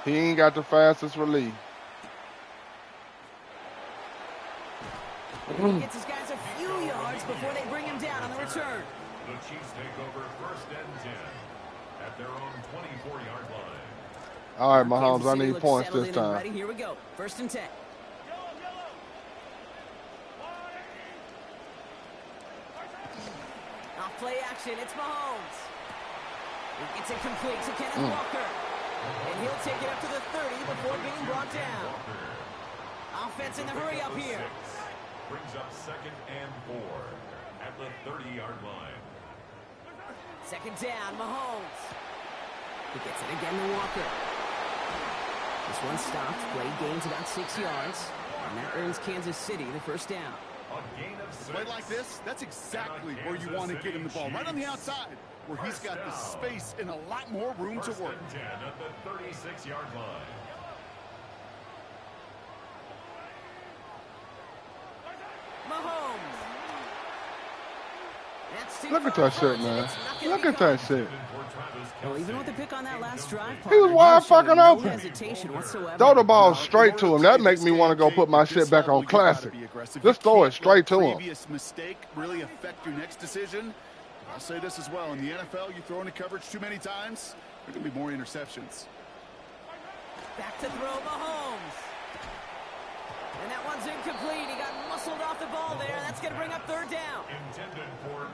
He ain't got the fastest release. He gets his guys a few yards before they bring him down on the return. The Chiefs take over 1st and 10 at their own 24-yard line. All right, Mahomes, I need points this time. Ready? Here we go. 1st and 10. Off play action. It's Mahomes. He gets it complete to Kenneth Walker. And he'll take it up to the 30 before being brought down. Offense in the hurry up here. Brings up 2nd and 4 at the 30-yard line. 2nd down, Mahomes. He gets it again to Walker. This one stopped. Play gains about 6 yards. And that earns Kansas City the 1st down. A gain of 6. Play like this, that's exactly where you want to get him the ball. Right on the outside, where he's got the space and a lot more room to work. 1st and 10 at the 36-yard line. Mahomes. Look at that shit, man. Look at that shit. Well, even with the pick on that last drive, He was wide fucking no open. hesitation whatsoever. Throw the ball straight to him. That makes me want to go put my shit back on classic. Just throw it straight to him. Previous mistake really affect your next decision. I'll say this as well. In the NFL, you throw into coverage too many times, there can be more interceptions. Back to throw, Mahomes. And that one's incomplete. He got muscled off the ball there. That's going to bring up 3rd down.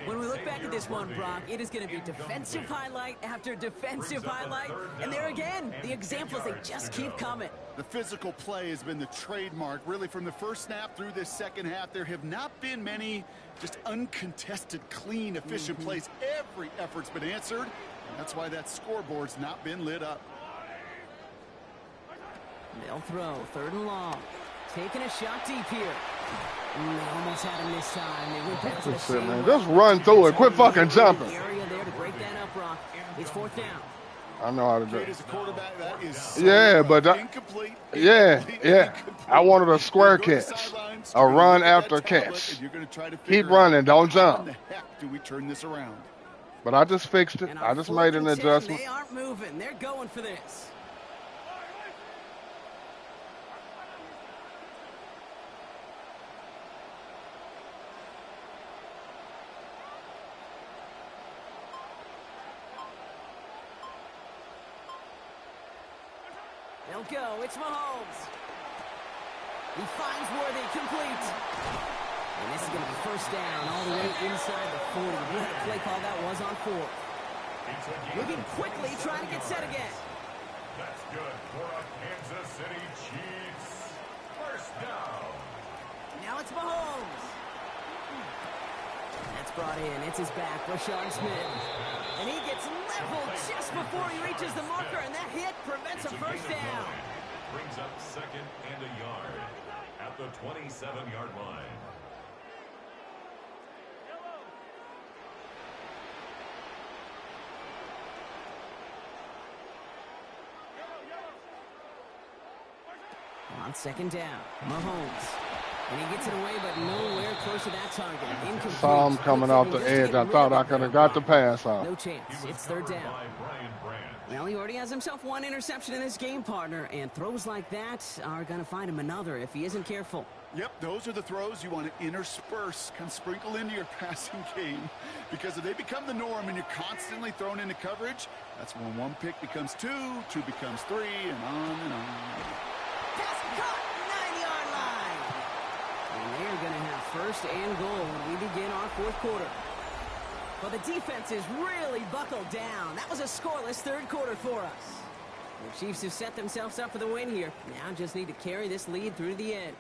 When we look back at this one, Brock, it is going to be defensive highlight after defensive highlight. And there again, the examples, they just keep coming. The physical play has been the trademark, really, from the first snap through this 2nd half. There have not been many just uncontested, clean, efficient plays. Every effort's been answered. And that's why that scoreboard's not been lit up. They'll throw 3rd and long. Taking a shot deep here. They almost had him this time. They went back to the same Man. Just run through it. Quit fucking jumping. area there to break that up, Brock. It's 4th down. I know how to do it. As a quarterback, that is Yeah, but incomplete. Yeah. I wanted a square catch, a run after catch. Keep running, don't jump. How the heck do we turn this around? But I just fixed it. I just made an adjustment. They aren't moving. They're going for this. They'll go. It's Mahomes. He finds Worthy, complete. And this is going to be 1st down all the way inside the 40. What a play call that was on 4th. Moving quickly, trying to get set again. That's good for a Kansas City Chiefs 1st down. Now it's Mahomes. That's brought in. It's his back, Rashawn Smith. And he gets leveled just before he reaches the marker, and that hit prevents a 1st down. Brings up 2nd and a yard at the 27-yard line. On second down, Mahomes. And he gets it away, but nowhere close to that target. Incomplete. Saw him coming off the edge. I thought I could have got the pass off. No chance. It's third down. Well, he already has himself one interception in this game, partner. And throws like that are going to find him another if he isn't careful. Yep, those are the throws you want to intersperse, kind of sprinkle into your passing game. Because if they become the norm and you're constantly thrown into coverage, that's when one pick becomes two becomes three, and on and on. Pass caught, 9-yard line. And they're going to have first and goal when we begin our fourth quarter. Well, the defense is really buckled down. That was a scoreless third quarter for us. The Chiefs have set themselves up for the win here. Now just need to carry this lead through to the end.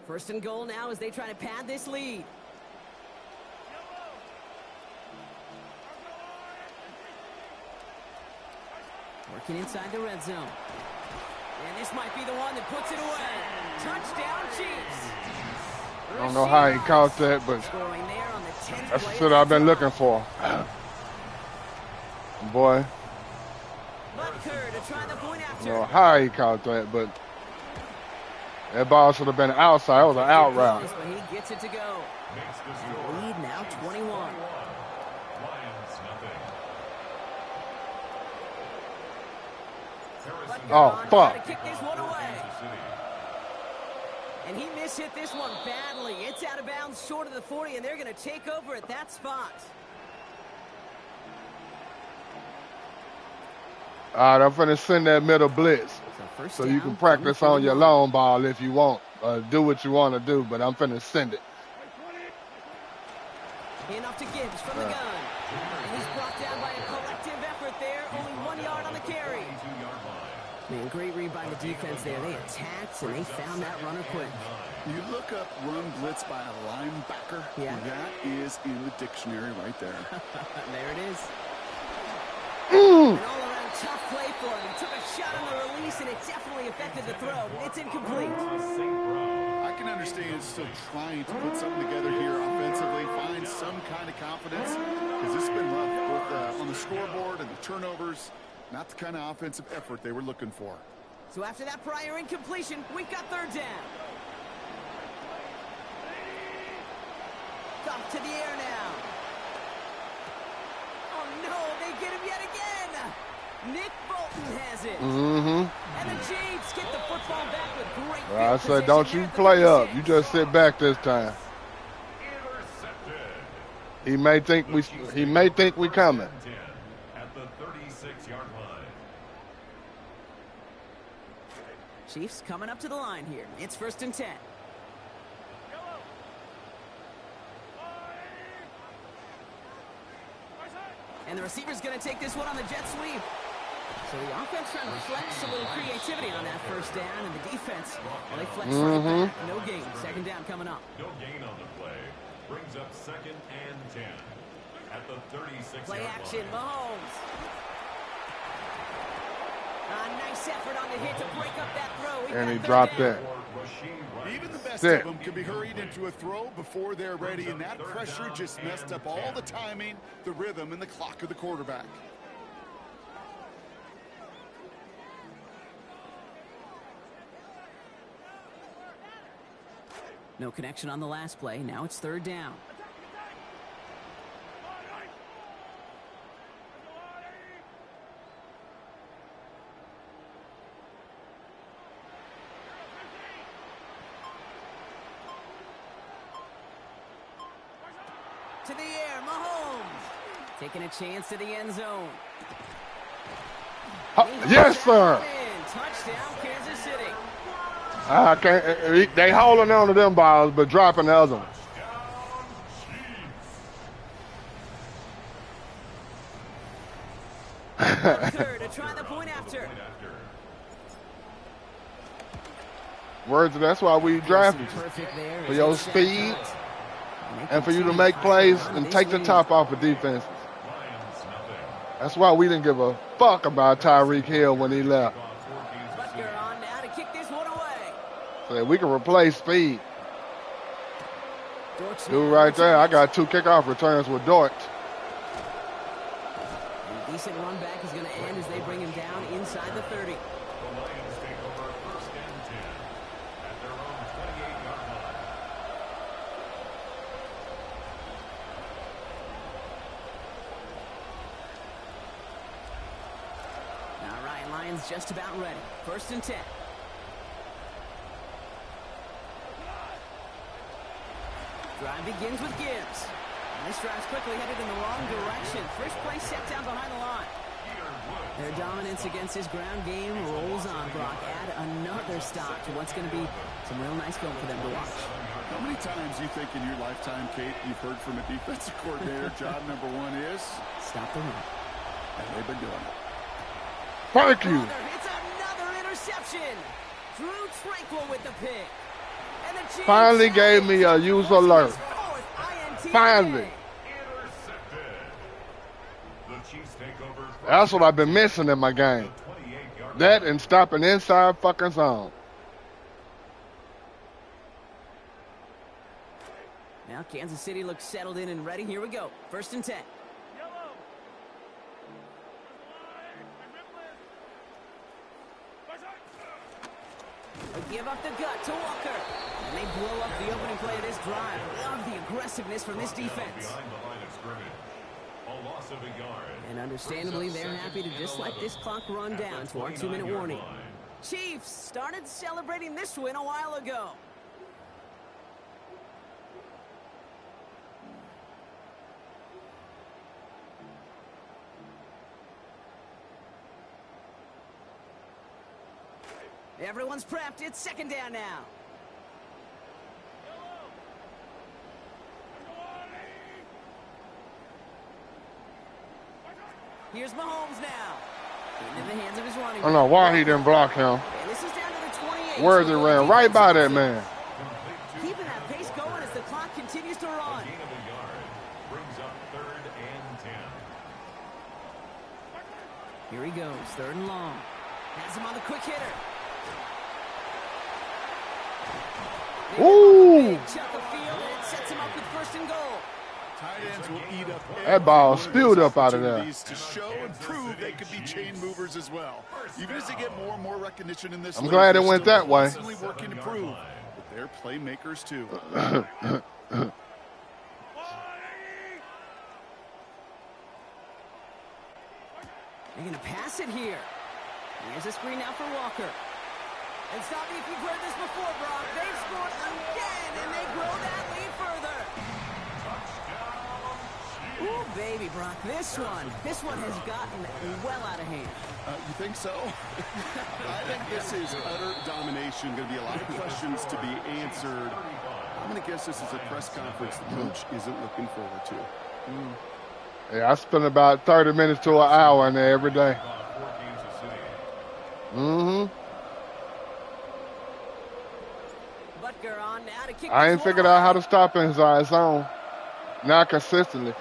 First and goal now as they try to pad this lead. Working inside the red zone. And this might be the one that puts it away. Touchdown, Chiefs. I don't know how he caught that, but that's the shit I've been looking for. Boy. I don't know how he caught that, but that ball should have been outside. It was an out route. But he gets it to go. Lead now 21. Oh, fuck. Kick this one away. And he mishit this one badly. It's out of bounds short of the 40, and they're going to take over at that spot. All right, I'm finna send that middle blitz. So you can practice on your long ball if you want. Do what you want to do, but I'm finna send it. Hand off to Gibbs from the gun. And he's brought down by a collective effort there. Only 1 yard on the carry. Man, great read by the defense there. They attacked, and they found that runner quick. You look up run blitz by a linebacker. Yeah. That is in the dictionary right there. There it is. An all-around tough play for him. He took a shot on the release, and it definitely affected the throw. It's incomplete. I can understand still trying to put something together here offensively, find some kind of confidence, because this has been rough, both on the scoreboard and the turnovers. Not the kind of offensive effort they were looking for. So after that prior incompletion, we've got third down. Up to the air now. Oh, no, they get him yet again. Nick Bolton has it. And the Chiefs get the football back with great field I said, don't you play up. You just sit back this time. He may think we coming. At the 36-yard line. Chiefs coming up to the line here. It's first and 10. And the receiver's going to take this one on the jet sweep. So the offense trying to flex a little creativity on that first down, and the defense, well, they flex right back. No gain. Second down coming up. No gain on the play. Brings up second and 10 at the 36-yard Play action, line. Mahomes. A nice effort on the hit to break up that throw. And he dropped that. Even the best of them can be hurried into a throw before they're ready, and that pressure just messed up all the timing, the rhythm, and the clock of the quarterback. No connection on the last play. Now it's third down. To the air, Mahomes. Taking a chance to the end zone. Yes, sir. Touchdown, Kansas City. I can't. They holding on to them balls, but dropping the other one. Third to try the point after. Words. That's why we drafted you. Perfect there. For your speed, and for you to make plays and take the top off of defense. That's why we didn't give a fuck about Tyreek Hill when he left. Butker on now to kick this one away. So we can replace speed. Dude right there, I got 2 kickoff returns with Dort. A decent run back is going to end as they bring him down inside the 30. The Lions take over 1st and 10 at their own 28-yard line. All right, Lions just about ready. 1st and 10. Drive begins with Gibbs. And this drive's quickly headed in the wrong direction. First play set down behind the line. Their dominance against his ground game rolls on, Brock. Add another stop to what's going to be some real nice film for them to watch. How many times do you think in your lifetime, Kate, you've heard from a defensive coordinator, job number 1 is? Stop the run. And they've been doing it. Thank you. It's another interception. Drew Tranquil with the pick. And the Finally gave me a use alert. Finally. That's what I've been missing in my game. That and stopping inside fucking zone. Now Kansas City looks settled in and ready. Here we go. 1st and 10. They give up the gut to Walker. And they blow up the opening play of this drive. Love the aggressiveness from this defense. And understandably, they're happy to just let this clock run down to our 2-minute warning. Chiefs started celebrating this win a while ago. Everyone's prepped. It's 2nd down now. Here's Mahomes now. Into the hands of his running back. I don't know why he didn't block him. And this is down to the 28. Where's it ran? Right by that man. Keeping that pace going as the clock continues to run. Brings up 3rd and 10. Here he goes. 3rd and long. Has him on the quick hitter. Ooh. Check the field, and it sets him up with 1st and goal. Tight ends will eat up that ball spewed up out of there. To show and prove they could be chain movers as well. Even as they get more and more recognition in this I'm glad it went that way. Constantly working to prove that they're playmakers too. They're going to pass it here. Here's a screen now for Walker. And stop me if you've heard this before, Brock. They've scored again, and they grow that lead further. Ooh, baby, Brock. This one has gotten well out of hand. You think so? I think this is utter domination. Going to be a lot of questions to be answered. I'm going to guess this is a press conference the coach isn't looking forward to. Yeah, I spend about 30 minutes to an hour in there every day. I ain't figured out how to stop inside zone. Not consistently.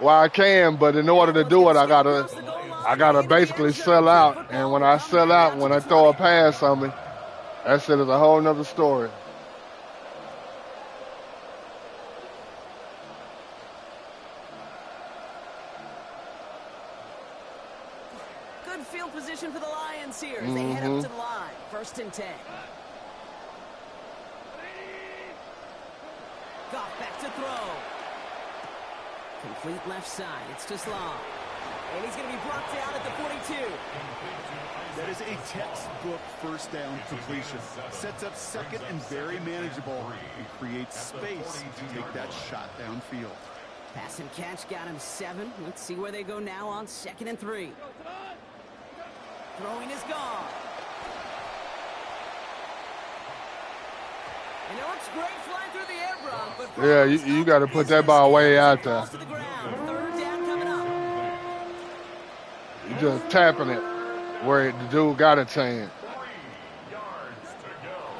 Well, I can, but in order to do it, I gotta basically sell out. And when I sell out, when I throw a pass on me, that shit is a whole nother story. Good field position for the Lions here as they head up to the line. 1st and 10. Goff back to throw. Complete left side. It's to Slaw. And he's going to be brought down at the 42. That is a textbook 1st down completion. Sets up 2nd and very manageable and creates space to take that shot downfield. Pass and catch got him 7. Let's see where they go now on 2nd and 3. Throwing is gone. And it looks great flying through the air, Brock. But yeah, you got to put that ball way out there. To the ground. 3rd down coming up. You just tapping it where the dude got a chance.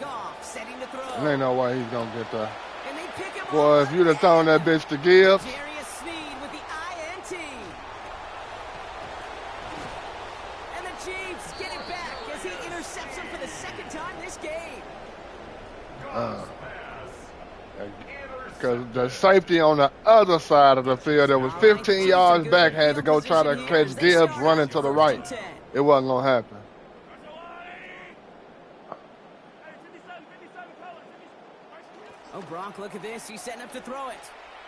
Goff setting to throw. There ain't no way he's going to get there. And they pick him Boy, if you'd have thrown that bitch to Gibbs. Darius Sneed with the INT. And the Chiefs get it back as he intercepts him for the second time this game. Because the safety on the other side of the field that was 15 yards back had to go try to catch Gibbs running to the right. It wasn't going to happen. Oh, Brock, look at this. He's setting up to throw it.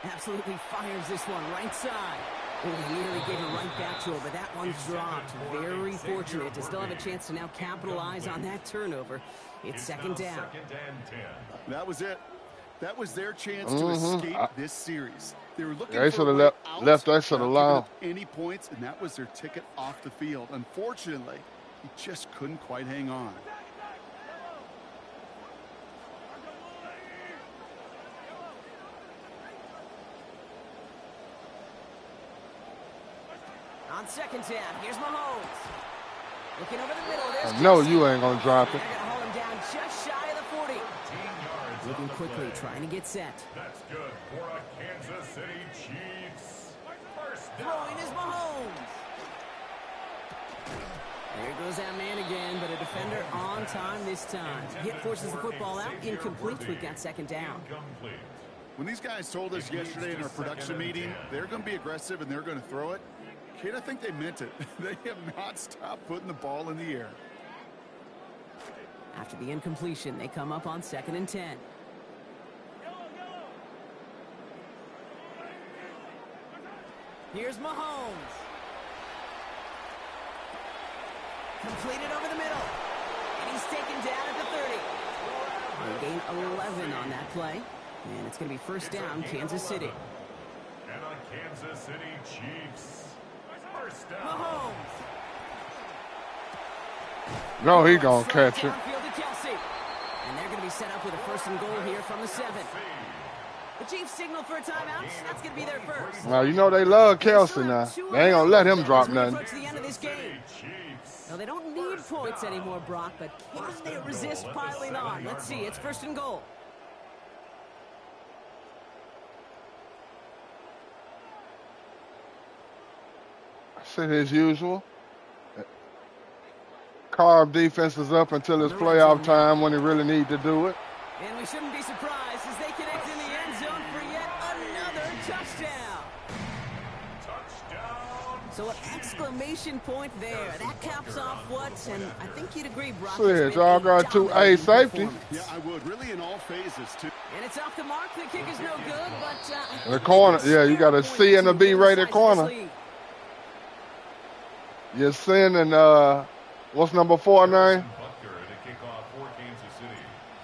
Absolutely fires this one right side. Oh, he nearly gave it right back to him, but that one's dropped. Very fortunate to still have a chance to now capitalize on that turnover. It's second down. That was it. That was their chance to escape this series. They were looking they for should have left that shit alone. Any points, and that was their ticket off the field. Unfortunately, he just couldn't quite hang on. On second down, here's Mahomes. Looking over the middle. There's I know you ain't going to drop it. They're going to hold him down just shy of the 40. Looking quickly, trying to get set. That's good for a Kansas City Chiefs. First down. Throwing is Mahomes. There goes that man again, but a defender on time this time. Hit forces the football out, incomplete. We've got second down. When these guys told us yesterday in our production meeting, they're going to be aggressive and they're going to throw it, kid, I think they meant it. They have not stopped putting the ball in the air. After the incompletion, they come up on 2nd and 10. Here's Mahomes. Completed over the middle. And he's taken down at the 30. They gain 11 on that play. And it's going to be first down, Kansas City. And a Kansas City Chiefs. First down. Mahomes. No, he going to catch it. And they're going to be set up with a first and goal here from the 7. The Chiefs signal for a timeout. That's going to be their first. Now, you know they love Kelsey now. They ain't going to let him drop nothing. The end of this game. No, they don't need points anymore, Brock, but can they resist piling on? Let's see. It's first and goal. I said as usual. Carve defenses up until it's playoff time when they really need to do it. And we shouldn't be surprised as they connect in the end zone for yet another touchdown. Touchdown. So an exclamation point there. That caps off what, and I think you'd agree, Brock. Shit, y'all got 2 A safety. Yeah, I would. Really in all phases, too. And it's off the mark. The kick is no good, but... the corner, yeah, you got a C and a B rated corner. You're seeing and what's number 4 name?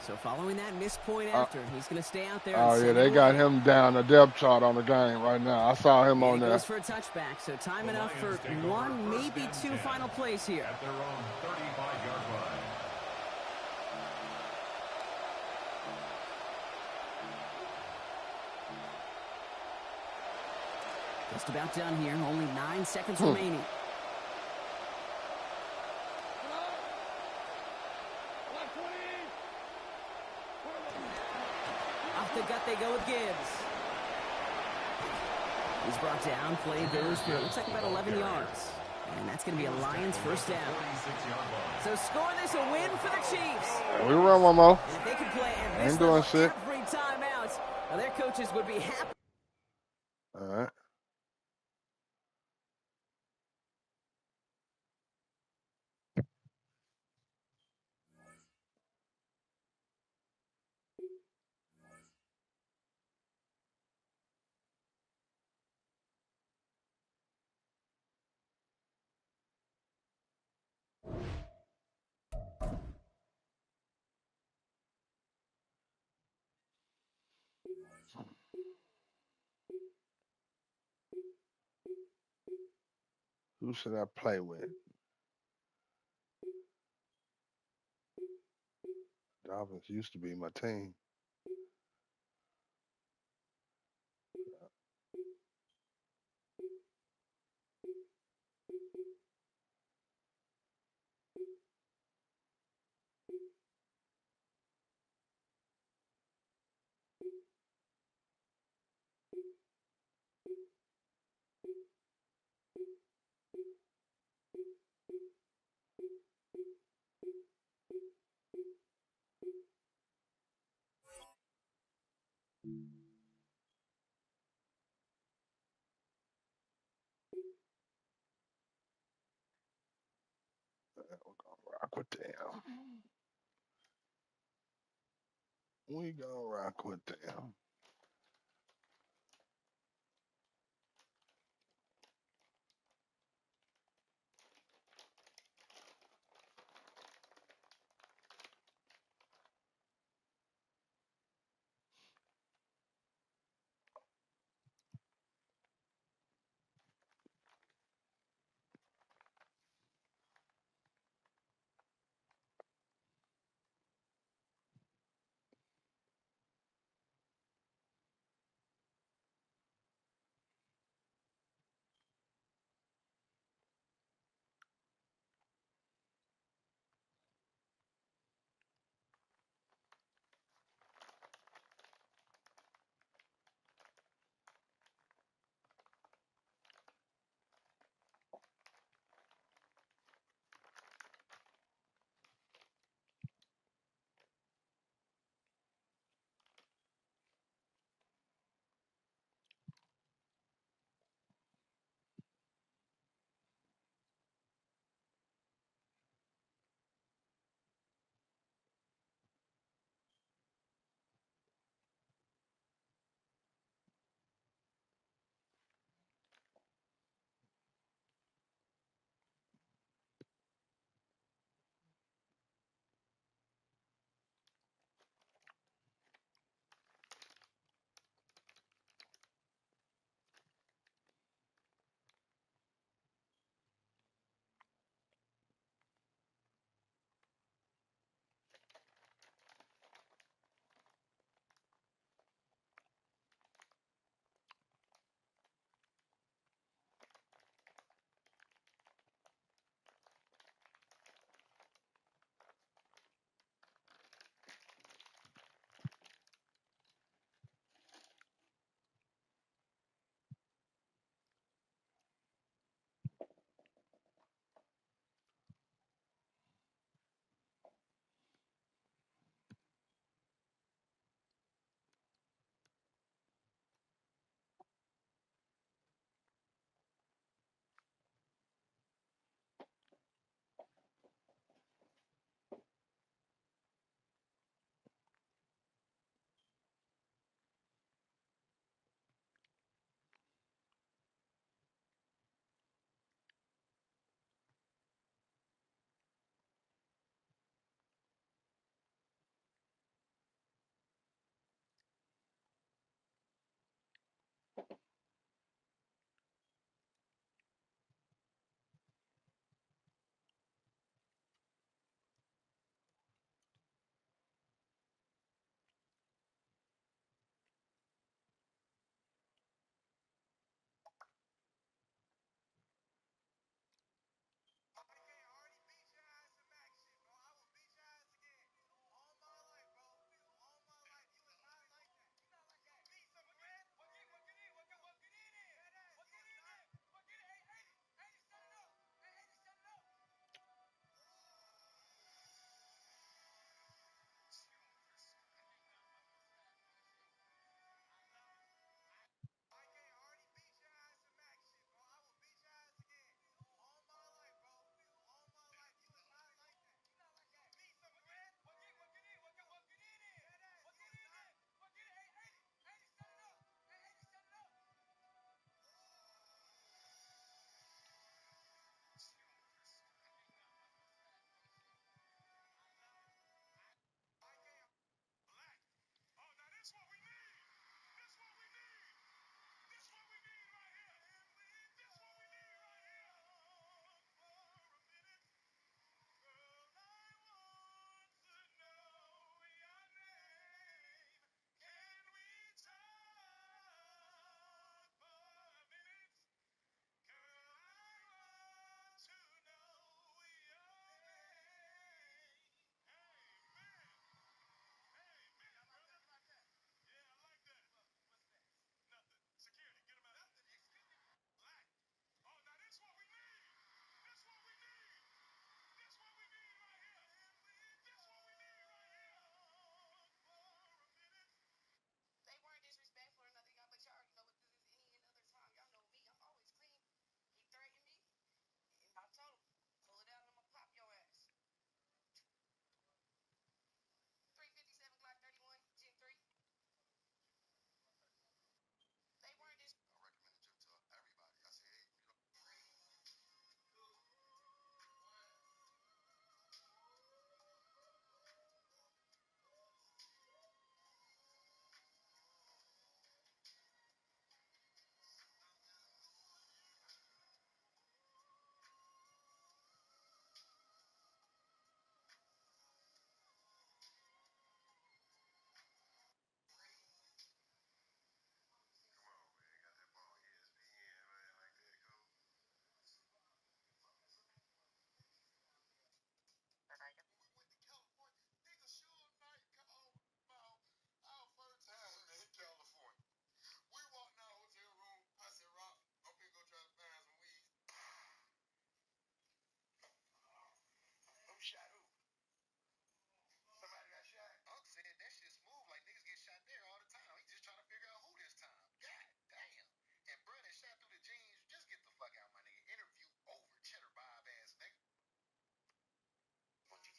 So following that missed point after, he's going to stay out there. Oh, yeah, they got him down the depth chart on the game right now. I saw him on there. Goes for a touchback, so time enough for 1, maybe 2 final plays here. At their own 35-yard line. Just about done here. Only 9 seconds remaining. Off the gut they go with Gibbs. He's brought down. Play goes for, it looks like about 11 yards. And that's going to be a Lions first down. So score this a win for the Chiefs. We run one more. And if they could play at Ain't doing shit. every time out, well, their coaches would be happy. All right. Who should I play with? Dolphins used to be my team. We're gonna rock with them. We gonna rock with them.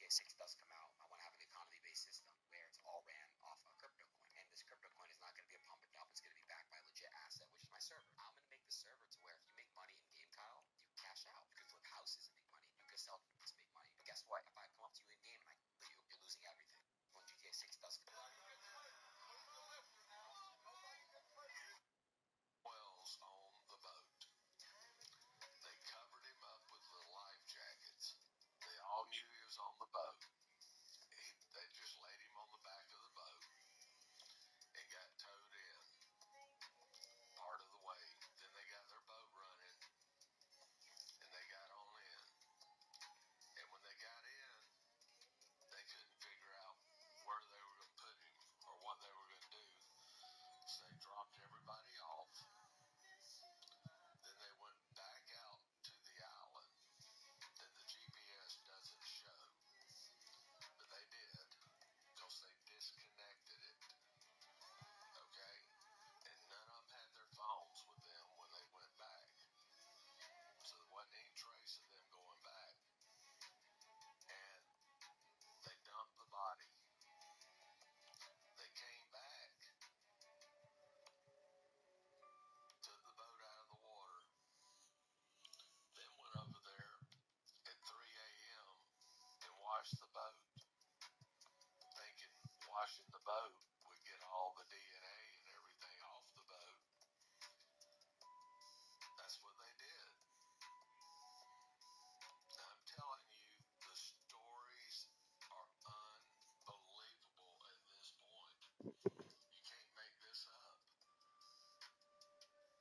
GTA 6 does come out, I want to have an economy-based system where it's all ran off a crypto coin. And this crypto coin is not going to be a pump and dump. It's going to be backed by a legit asset, which is my server. I'm going to make the server to where if you make money in game, Kyle, you cash out. You can flip houses and make money. You can sell to make money. But guess what? If I come up to you in game and I kill you, you're losing everything. When GTA 6 does come out. Wells on the boat. They covered him up with little life jackets. They all knew he was on the boat. They just laid him on the back of the boat and got towed in part of the way. Then they got their boat running and they got on in. And when they got in, they couldn't figure out where they were going to put him or what they were going to do. So they dropped everybody off. Then they went back out to the island that the GPS doesn't show. But they did because they disconnected it. Okay? And none of them had their phones with them when they went back. So there wasn't any trace of them going back. And they dumped the body. They came back, took the boat out of the water, then went over there at 3 a.m. and washed the boat, thinking washing the boat would get all the DNA and everything off the boat. That's what they did. Now, I'm telling you, the stories are unbelievable at this point. You can't make this up.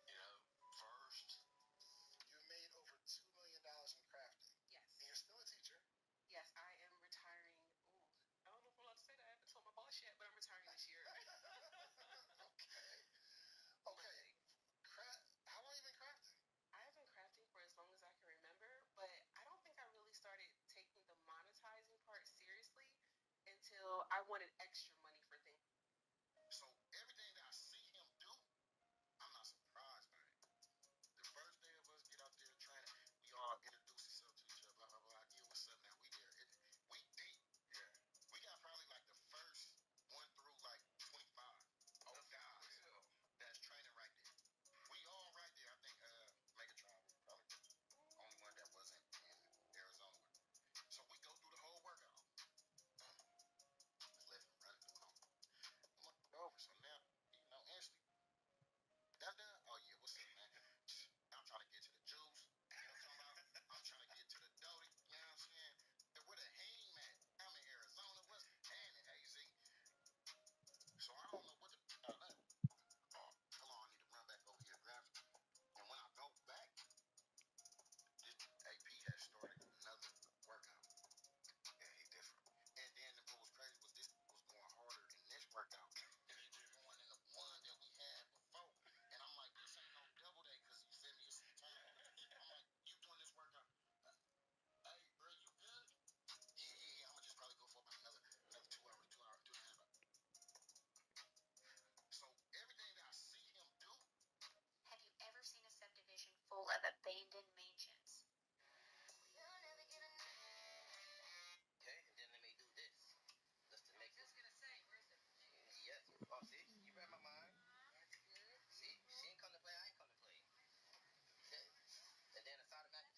You know, first, you made over $2 million in crafting. Yes. And you're still a teacher. Yes, I am retiring. Ooh, I don't know if I'm allowed to say that. I haven't told my boss yet, but I'm retiring this year. Okay. Okay. How long have you been crafting? I have been crafting for as long as I can remember, but I don't think I really started taking the monetizing part seriously until I wanted extra money for things. So everything that I see him do, I'm not surprised by it. The first day of us get out there training, we all introduce ourselves to each other, blah, blah, blah. Yeah, what's up now? We there. We deep. Yeah. We got probably like the first 1 through like 25. Oh, God. Yeah. That's training right there. We all right there. I think Megatron was probably the only one that wasn't in Arizona with me. So we go through the whole workout. Just let him run through them. I'm like, over. So now, you know, instantly. Done. Oh, yeah, what's up, man? I'm trying to get to the juice. You know what I'm talking about? I'm trying to get to the doty. You know what I'm saying? And where the hangman? I'm in Arizona. What's hanging, AZ? So I don't know what the. Hold on, I need to run back over here to grab some. And when I go back, this AP has started another workout. Yeah, he different. And then what was crazy was this was going harder in this workout than it was going in the one that we had before. And I'm like, this ain't no double day because you feel me? It's some time. I'm like, you doing this workout? Hey, bro, you good? Yeah. I'm gonna just probably go for about another 2 hours, 2 hours, 2.5 hours. So everything that I see him do. Have you ever seen a subdivision full of abandoned mansions? Okay, and then they may do this. Just to make I was going to say, where's the... Yes. Oh, see? You read my mind. That's good. See? She ain't come to play. I ain't come to play. Okay. And then aside of that...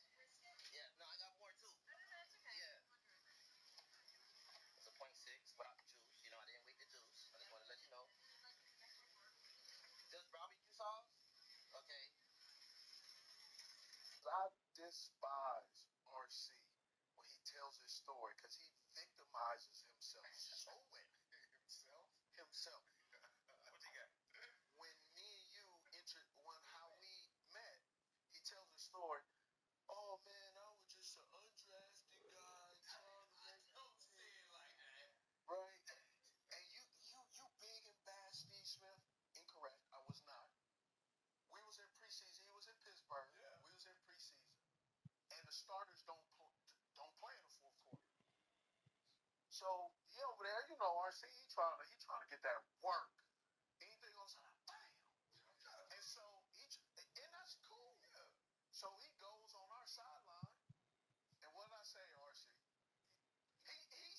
Yeah. No, I got more, too. That's okay. Yeah. It's a 0.6 without the juice. You know, I didn't wait the juice. I just want to let you know. Just barbecue sauce? Okay. I despise RC when he tells his story because he victimizes himself so well. Himself. What you got? When me and you how we met, he tells a story. Oh man, I was just an undrafted guy trying to make. Don't say it like that. Right? And you big and bad, Steve Smith? Incorrect. I was not. We was in preseason. He was in Pittsburgh. Yeah. We was in preseason. And the starters don't play in the fourth quarter. So he over there, you know, RC, he trying to get that work. Anything on side, bam. And so and that's cool. Yeah. So he goes on our sideline, and what did I say, RC? He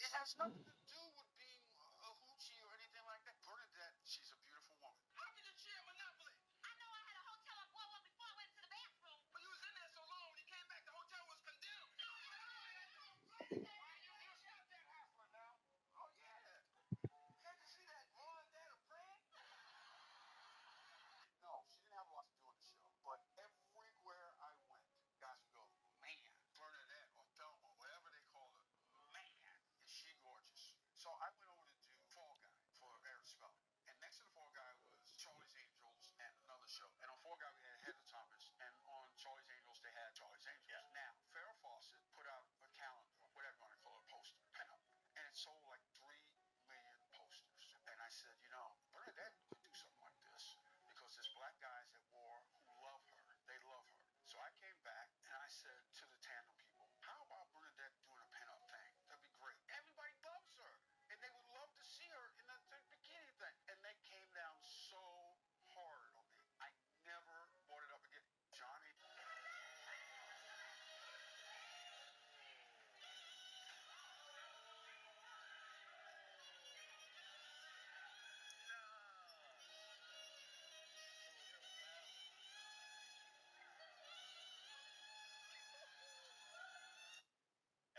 It has nothing to do with being a hoochie or anything like that. Bernadette, she's a beautiful woman. How can you cheer Monopoly? I know I had a hotel I blew up before I went to the bathroom. But you was in there so long, when you came back, the hotel was condemned. Why you stop that hassler now? Oh, yeah. Can't you see that mom and dad are praying? No, she didn't have a lot to do with the show. But everywhere I went, guys would go, man, Bernadette or Thelma, whatever they call her, man, is she gorgeous. So I went over to do Fall Guy for Eric Spelling. And next to the Fall Guy was Charlie's Angels and another show. And on Fall Guy, we had Heather Thomas. And on Charlie's Angels, they had Charlie's Angels. Yeah. Now, Farrah Fawcett put out a calendar, whatever you want to call it, a poster, pinup. And it sold like 3 million posters. And I said, you know, Bernadette could do something like this. Because there's black guys at war who love her. They love her. So I came back and I said to the tandem people, how about Bernadette doing a pinup thing? That'd be great. Everybody loves her. And they would love to see her in the bikini thing. And they came down so hard on me. I never brought it up again. Johnny.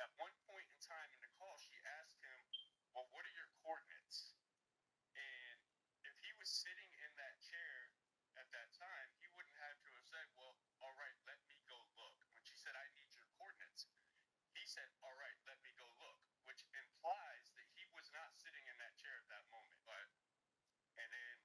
At one point in time in the call, she asked him, well, what are your coordinates? And if he was sitting in that chair at that time, he wouldn't have to have said, well, all right, let me go look. When she said, I need your coordinates, he said, all right, let me go look, which implies that he was not sitting in that chair at that moment. And then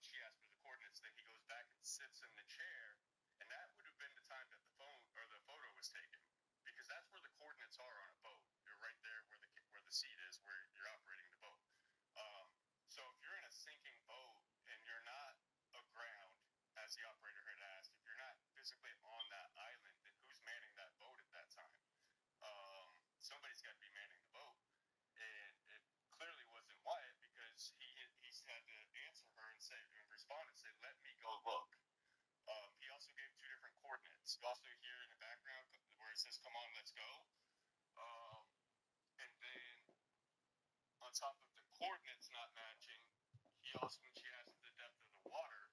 she asked for the coordinates, then he goes back and sits in the chair, and that would have been the time that the phone or the photo was taken, because that's where the coordinates are on a boat. You're right there where the seat is, where you're operating the boat. So if you're in a sinking boat and you're not aground, as the operator had asked, if you're not physically on that island, then who's manning that boat at that time? Somebody's got to be manning the boat, and it clearly wasn't Wyatt, because he had to answer her and respond and say, let me go look. He also gave 2 different coordinates. You also hear in the background where it says, come on, let's go. And then on top of the coordinates not matching, he also, when she asked the depth of the water,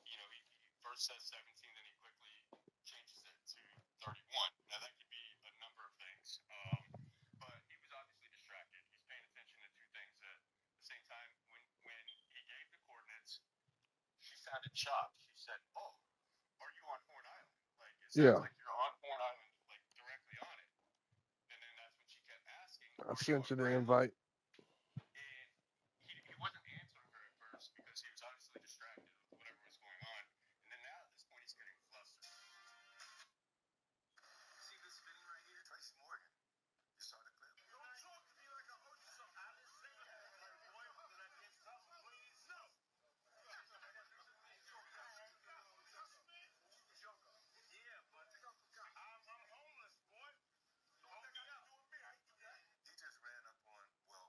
you know, he first says 17, then he quickly changes it to 31. Now, that could be a number of things, but he was obviously distracted. He's paying attention to 2 things at the same time. When he gave the coordinates, she sounded shocked. She said, oh, are you on Horn Island? Like, it sounds like you're on Horn Island, like, directly on it. And then that's when she kept asking, I sent you the invite. And he wasn't answering her at first because he was obviously distracted with whatever was going on. And then now at this point, he's getting flustered. See this spinning right here? Tracy Morgan. You saw the clip? Don't talk to me like I owe you something. I didn't say that. Boy, did I get something, please? No. Yeah, but I'm homeless, boy. So what that got to do with me? I ain't do that. He just ran up on, well,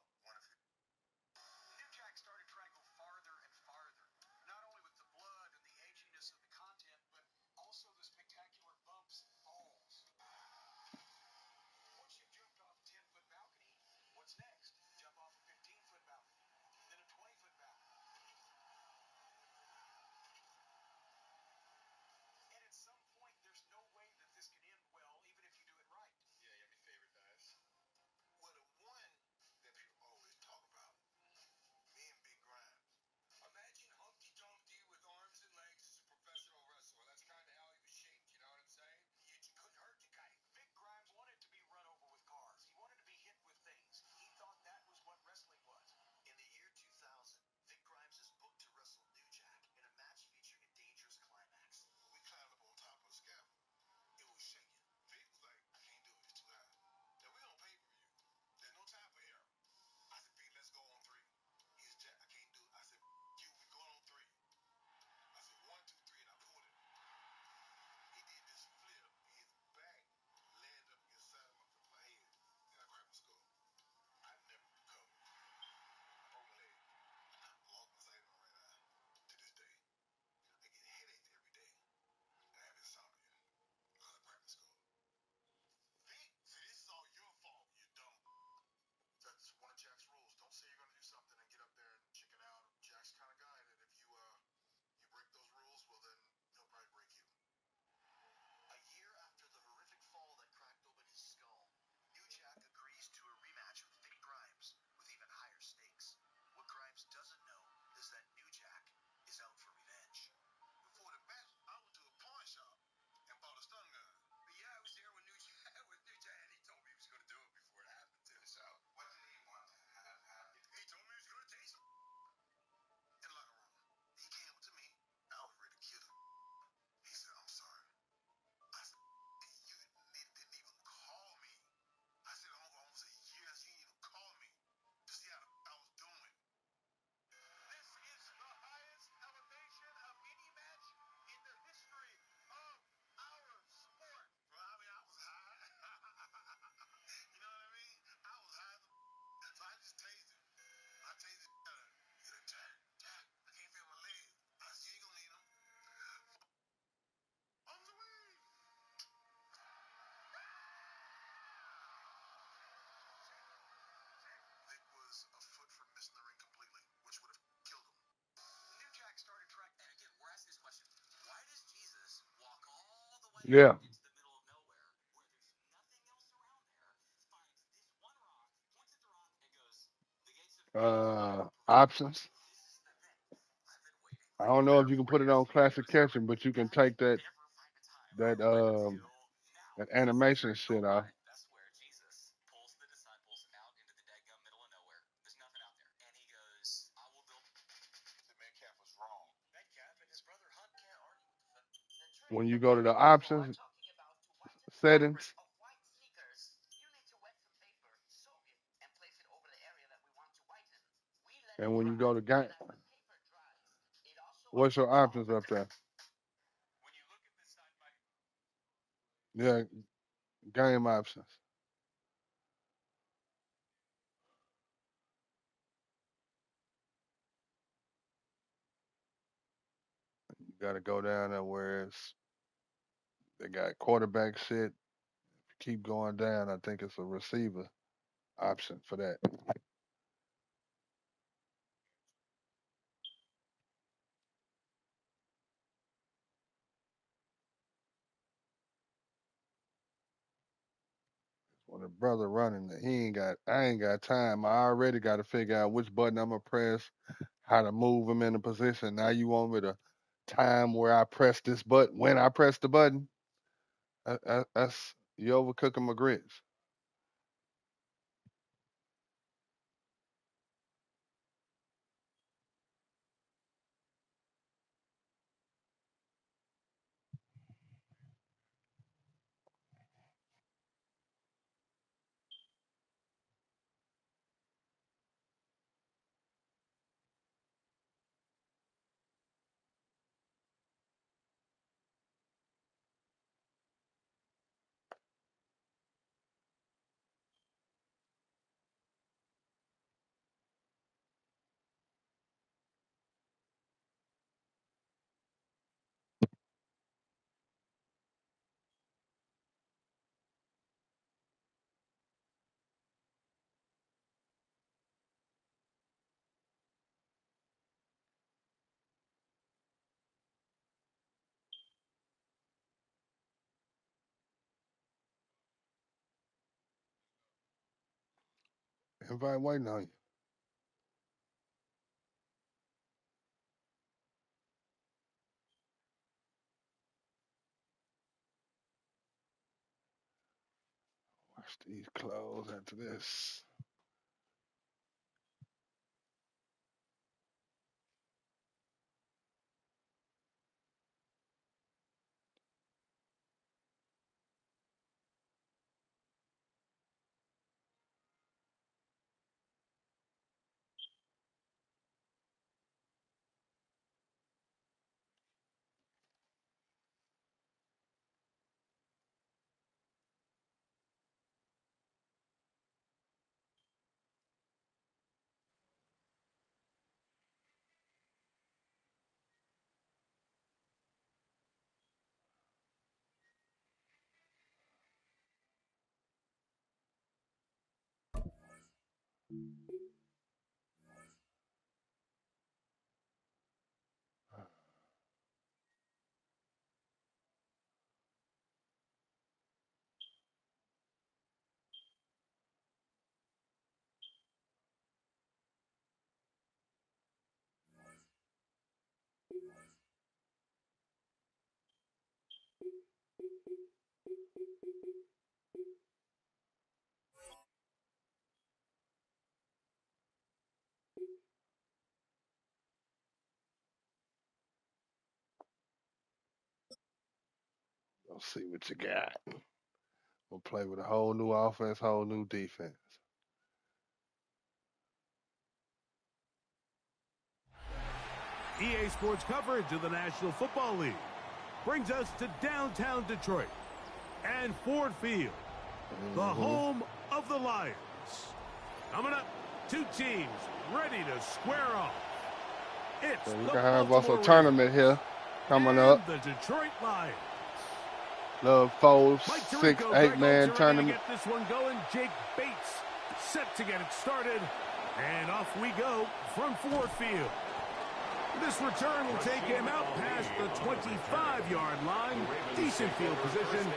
Yeah. Options. I don't know if you can put it on classic catching, but you can take that animation shit off. When you go to the options settings, and when you go to game, what's your options up there? Yeah, game options. You got to go down there where they got quarterback shit. Keep going down. I think it's a receiver option for that. When the brother running, I ain't got time. I already got to figure out which button I'm gonna press, how to move him in a position. Now you want me to time where I press this button when I press the button? That's you overcooking my grits. Invite waiting on you. Wash these clothes after this. Let's see what you got. We'll play with a whole new offense, whole new defense. EA Sports coverage of the National Football League brings us to downtown Detroit and Ford Field, the home of the Lions. Coming up, two teams ready to square off. It's So we the can have us a Baltimore tournament here coming up. the Detroit Lions. Love Foles, Mike 6, Tirico, 8 Greg man Olsen tournament. ready to get this one going. Jake Bates set to get it started. And off we go from Ford Field. This return will take him out past the 25-yard line. Decent field position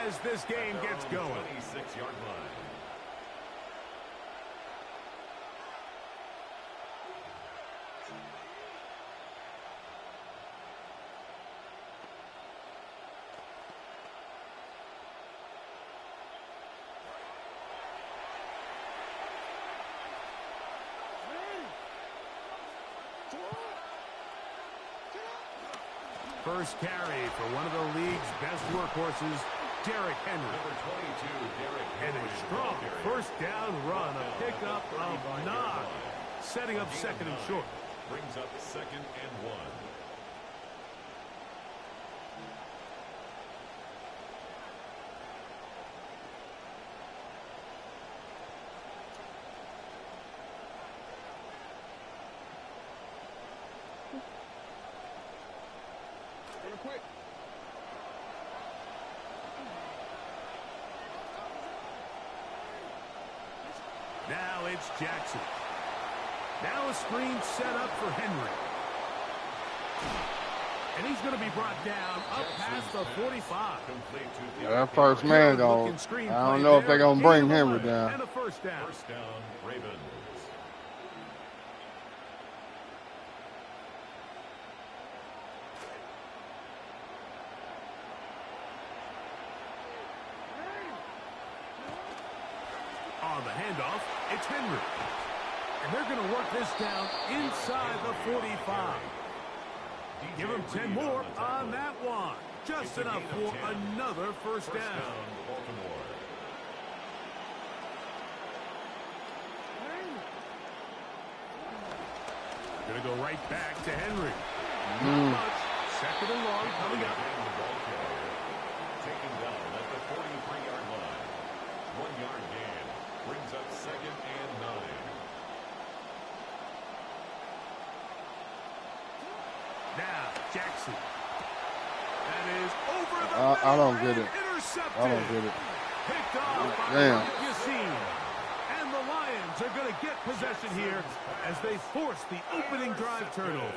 as this game gets going. 26-yard line. First carry for one of the league's best workhorses, Derrick Henry. Number 22, Derrick And Henry. a strong first down run, a pickup of 9, setting up second and short. Brings up second and 1. Now it's Jackson. Now a screen set up for Henry. And he's going to be brought down up past the 45. Yeah, that first man, though, I don't know if they're going to bring Henry down. And a first down. First down, Ravens. On the handoff, it's Henry. And they're going to work this down inside the 45. Give him 10 more on that one. Just enough for another first down. Baltimore. Going to go right back to Henry. Not much. Second and long coming up. Taken down at the 43-yard line. 1-yard gain. Brings up second and 9. Now, Jackson. That is over the I don't get it. Intercepted. I don't get it. Picked off by Damn. Yassine. And the Lions are going to get possession here as they force the opening drive turnover.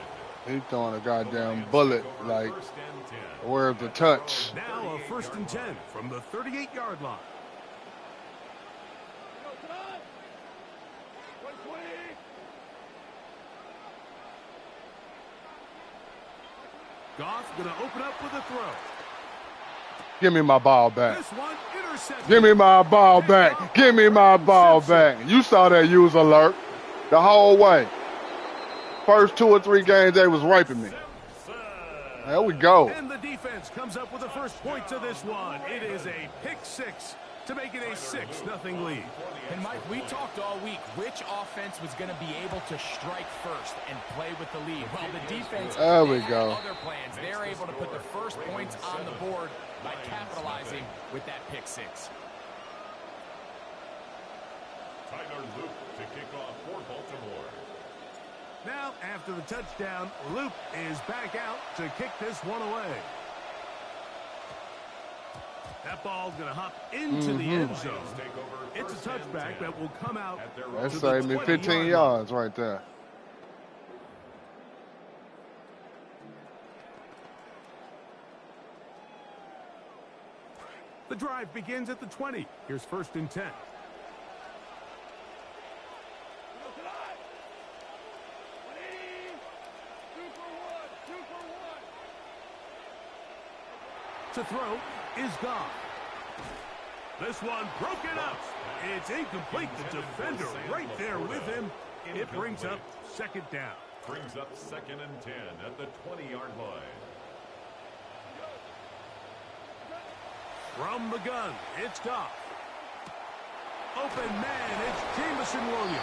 He's throwing a goddamn bullet, like, where's the touch? Now a first and 10 from the 38-yard line. Goff going to open up with a throw. Give me my ball back. This one intercepted. Give me my ball back. Give me my ball back. You saw that use alert the whole way. First 2 or 3 games, they was raping me. There we go. And the defense comes up with the first point to this one. It is a pick 6 to make it a 6-0 lead. And Mike, we talked all week which offense was going to be able to strike first and play with the lead. Well, the defense, there we go. Other plans, they're able to put the first points on the board by capitalizing with that pick 6. Tyler Luke to kick off for Baltimore. Now, after the touchdown, Luke is back out to kick this one away. That ball's going to hop into the end zone. It's a touchback that will come out. That saved me 15 yards right there. The drive begins at the 20. Here's first and 10. To throw is Goff. This one broken up. It's incomplete. The defender right there with him. It brings up second down. Brings up second and 10 at the 20-yard line. From the gun, it's Goff. Open man, it's Jameson Williams.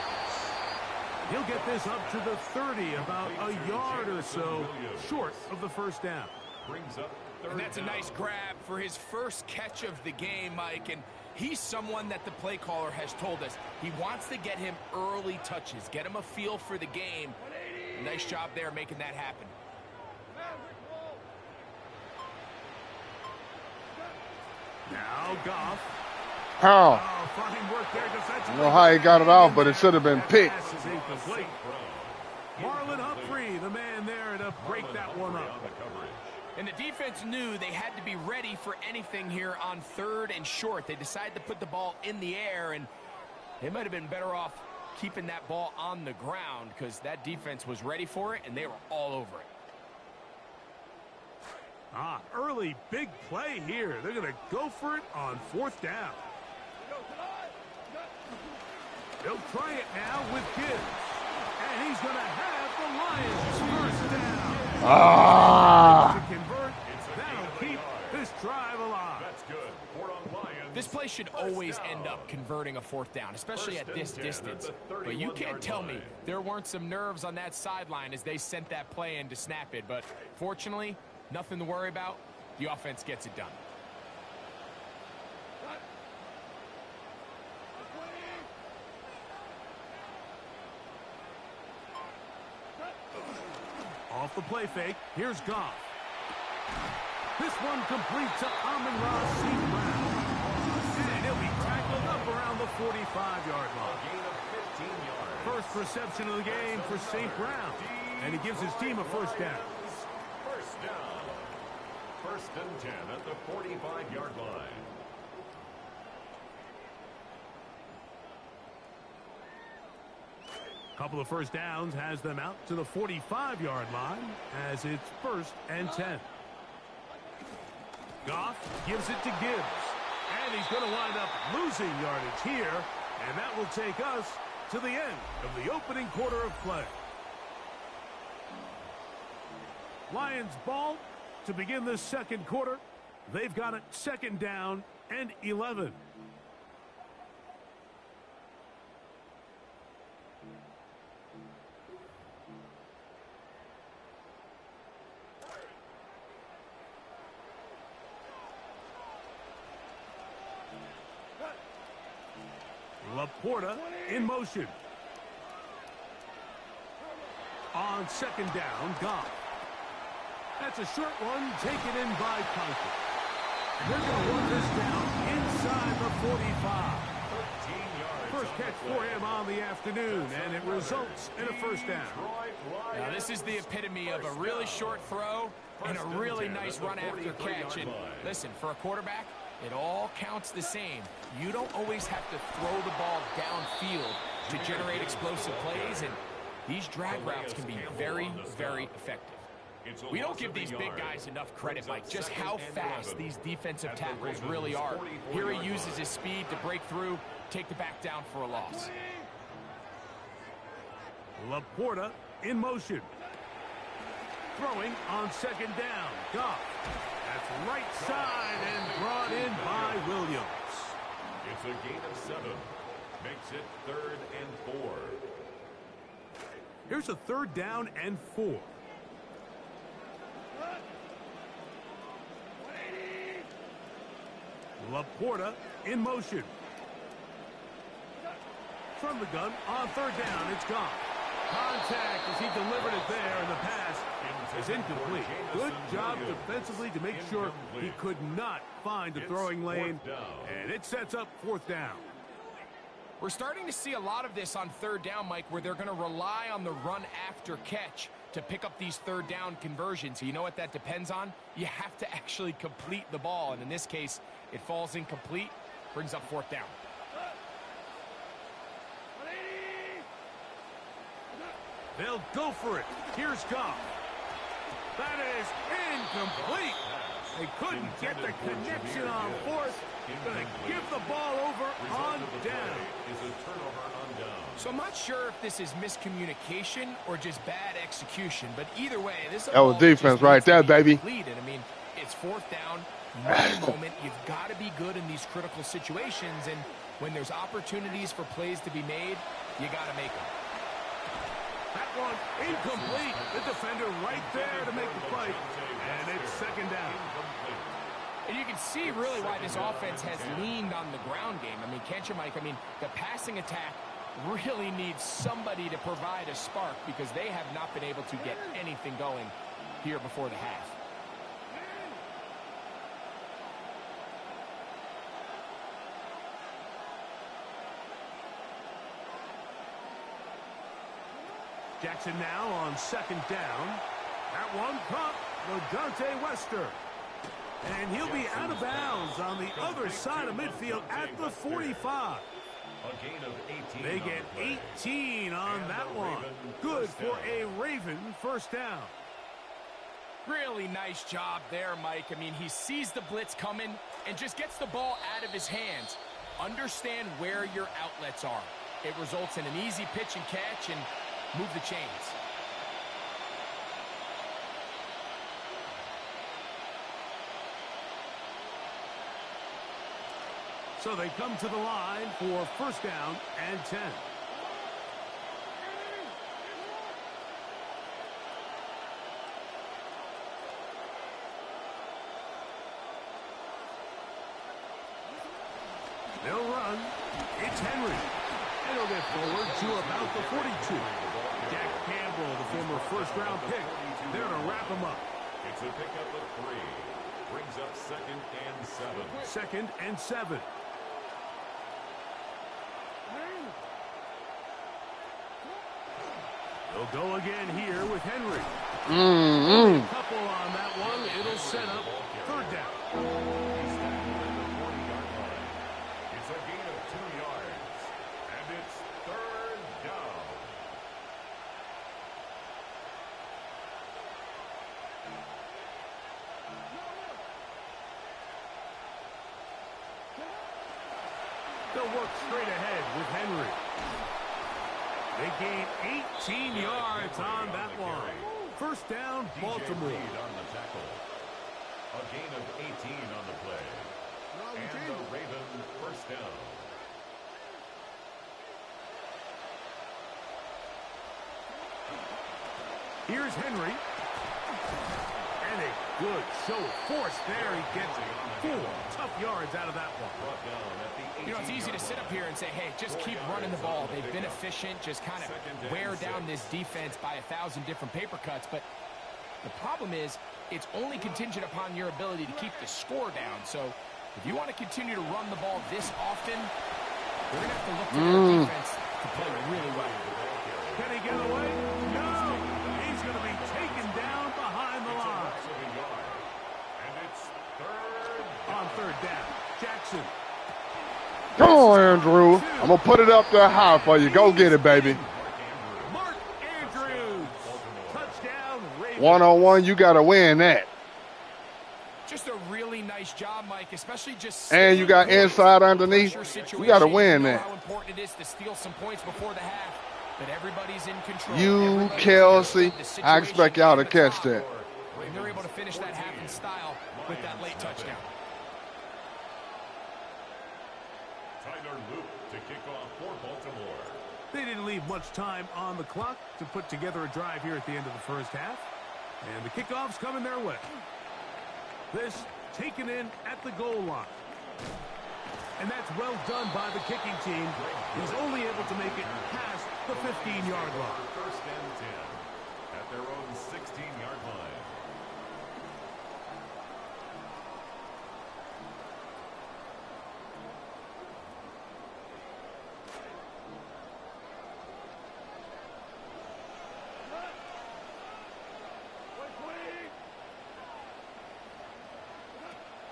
He'll get this up to the 30, about a yard or so short of the first down. Brings up and that's a nice grab for his first catch of the game, Mike. And he's someone that the play caller has told us he wants to get him early touches, get him a feel for the game. Nice job there making that happen. Now Goff. How? Oh, fine work there defensively. I don't know how he got it off, but it should have been picked. Marlon Humphrey be the man there to break that one up. And the defense knew they had to be ready for anything here on 3rd and short. They decided to put the ball in the air, and they might have been better off keeping that ball on the ground because that defense was ready for it, and they were all over it. Early big play here. They're going to go for it on 4th down. They'll try it now with Gibbs. And he's going to have the Lions first down. To convert, that'll keep this drive alive. That's good. This play should always end up converting a 4th down, especially at this distance. But you can't tell me there weren't some nerves on that sideline as they sent that play in to snap it. But fortunately, nothing to worry about. The offense gets it done. Off the play fake, here's Goff. This one complete to Amon-Ra St. Brown. And he'll be tackled up around the 45-yard line. First reception of the game for St. Brown. And he gives his team a first down. First down. 1st and 10 at the 45-yard line. Couple of first downs has them out to the 45-yard line as it's 1st and 10. Goff gives it to Gibbs. And he's going to wind up losing yardage here. And that will take us to the end of the opening quarter of play. Lions ball to begin the 2nd quarter. They've got it 2nd down and 11. Laporta in motion. On 2nd down, Goff. That's a short one taken in by Conklin. They're going to run this down inside the 45. First catch for him on the afternoon, and it results in a first down. Now, this is the epitome of a really short throw and a really nice run after catch. And listen, for a quarterback, it all counts the same. You don't always have to throw the ball downfield to generate explosive plays, and these drag routes can be very, very effective. We don't give these big guys enough credit, Mike, just how fast these defensive tackles really are. Here he uses his speed to break through, take the back down for a loss. Laporta in motion. Throwing on 2nd down. Goff. That's right side and brought in by Williams. It's a gain of 7. Makes it 3rd and 4. Here's a 3rd down and 4. Laporta in motion. From the gun on 3rd down, it's gone. Contact as he delivered it there, and the pass is incomplete. Good job defensively to make sure he could not find a throwing lane, and it sets up 4th down. We're starting to see a lot of this on 3rd down, Mike, where they're going to rely on the run after catch to pick up these 3rd down conversions. You know what that depends on? You have to actually complete the ball, and in this case, it falls incomplete, brings up 4th down. They'll go for it. Here's Goff. That is incomplete. They couldn't get the connection on 4th. Going to give the ball over on down. So I'm not sure if this is miscommunication or just bad execution, but either way, this that was defense right there, baby. Completed. I mean, it's 4th down, right moment. You've got to be good in these critical situations, and when there's opportunities for plays to be made, you got to make them. That one incomplete. The defender right there to make the play, and it's 2nd down. And you can see really why this offense has leaned on the ground game. I mean, can't you, Mike? I mean, the passing attack really needs somebody to provide a spark because they have not been able to get anything going here before the half. Jackson now on second down. That one caught LaDante Wester. And he'll be out of bounds on the other side of midfield at the 45. They get 18 on that one. Good for a Raven first down. Really nice job there, Mike. I mean, he sees the blitz coming and just gets the ball out of his hands. Understand where your outlets are. It results in an easy pitch and catch and move the chains. So they come to the line for first down and 10. They'll run. It's Henry. And he'll get forward to about the 42. Jack Campbell, the former first-round pick, there to wrap him up. It's a pickup of 3. Brings up 2nd and 7. 2nd and 7. They'll go again here with Henry. A couple on that one. It'll set up third down. It's a gain of 2 yards, and it's third down. They'll work straight ahead with Henry. They gain 18 yards on that one. First down, Baltimore. On the tackle. A gain of 18 on the play. And the Ravens first down. Here's Henry. And a good show of force there. He gets 4 tough yards out of that one. You know, it's easy to sit up here and say, hey, just keep running the ball. They've been efficient, just kind of wear down this defense by 1,000 different paper cuts. But the problem is it's only contingent upon your ability to keep the score down. So if you want to continue to run the ball this often, you're going to have to look to their defense to play really well. Can he get away? No! He's going to be taken down behind the line. And it's on third down. Jackson. Come on, Andrew. I'm going to put it up there high for you. Go get it, baby. Mark Andrews. Touchdown, Ravens. One-on-one, you got to win that. Just a really nice job, Mike, especially just... And you got inside underneath. You got to win that. How important it is to steal some points before the half, but everybody's in control. You, Kelsey, I expect y'all to catch that. And they're able to finish that half in style with that late touchdown. To kick off for Baltimore. They didn't leave much time on the clock to put together a drive here at the end of the first half. And the kickoff's coming their way. This taken in at the goal line. And that's well done by the kicking team. He's only able to make it past the 15-yard line. First and 10 at their own 16-yard line.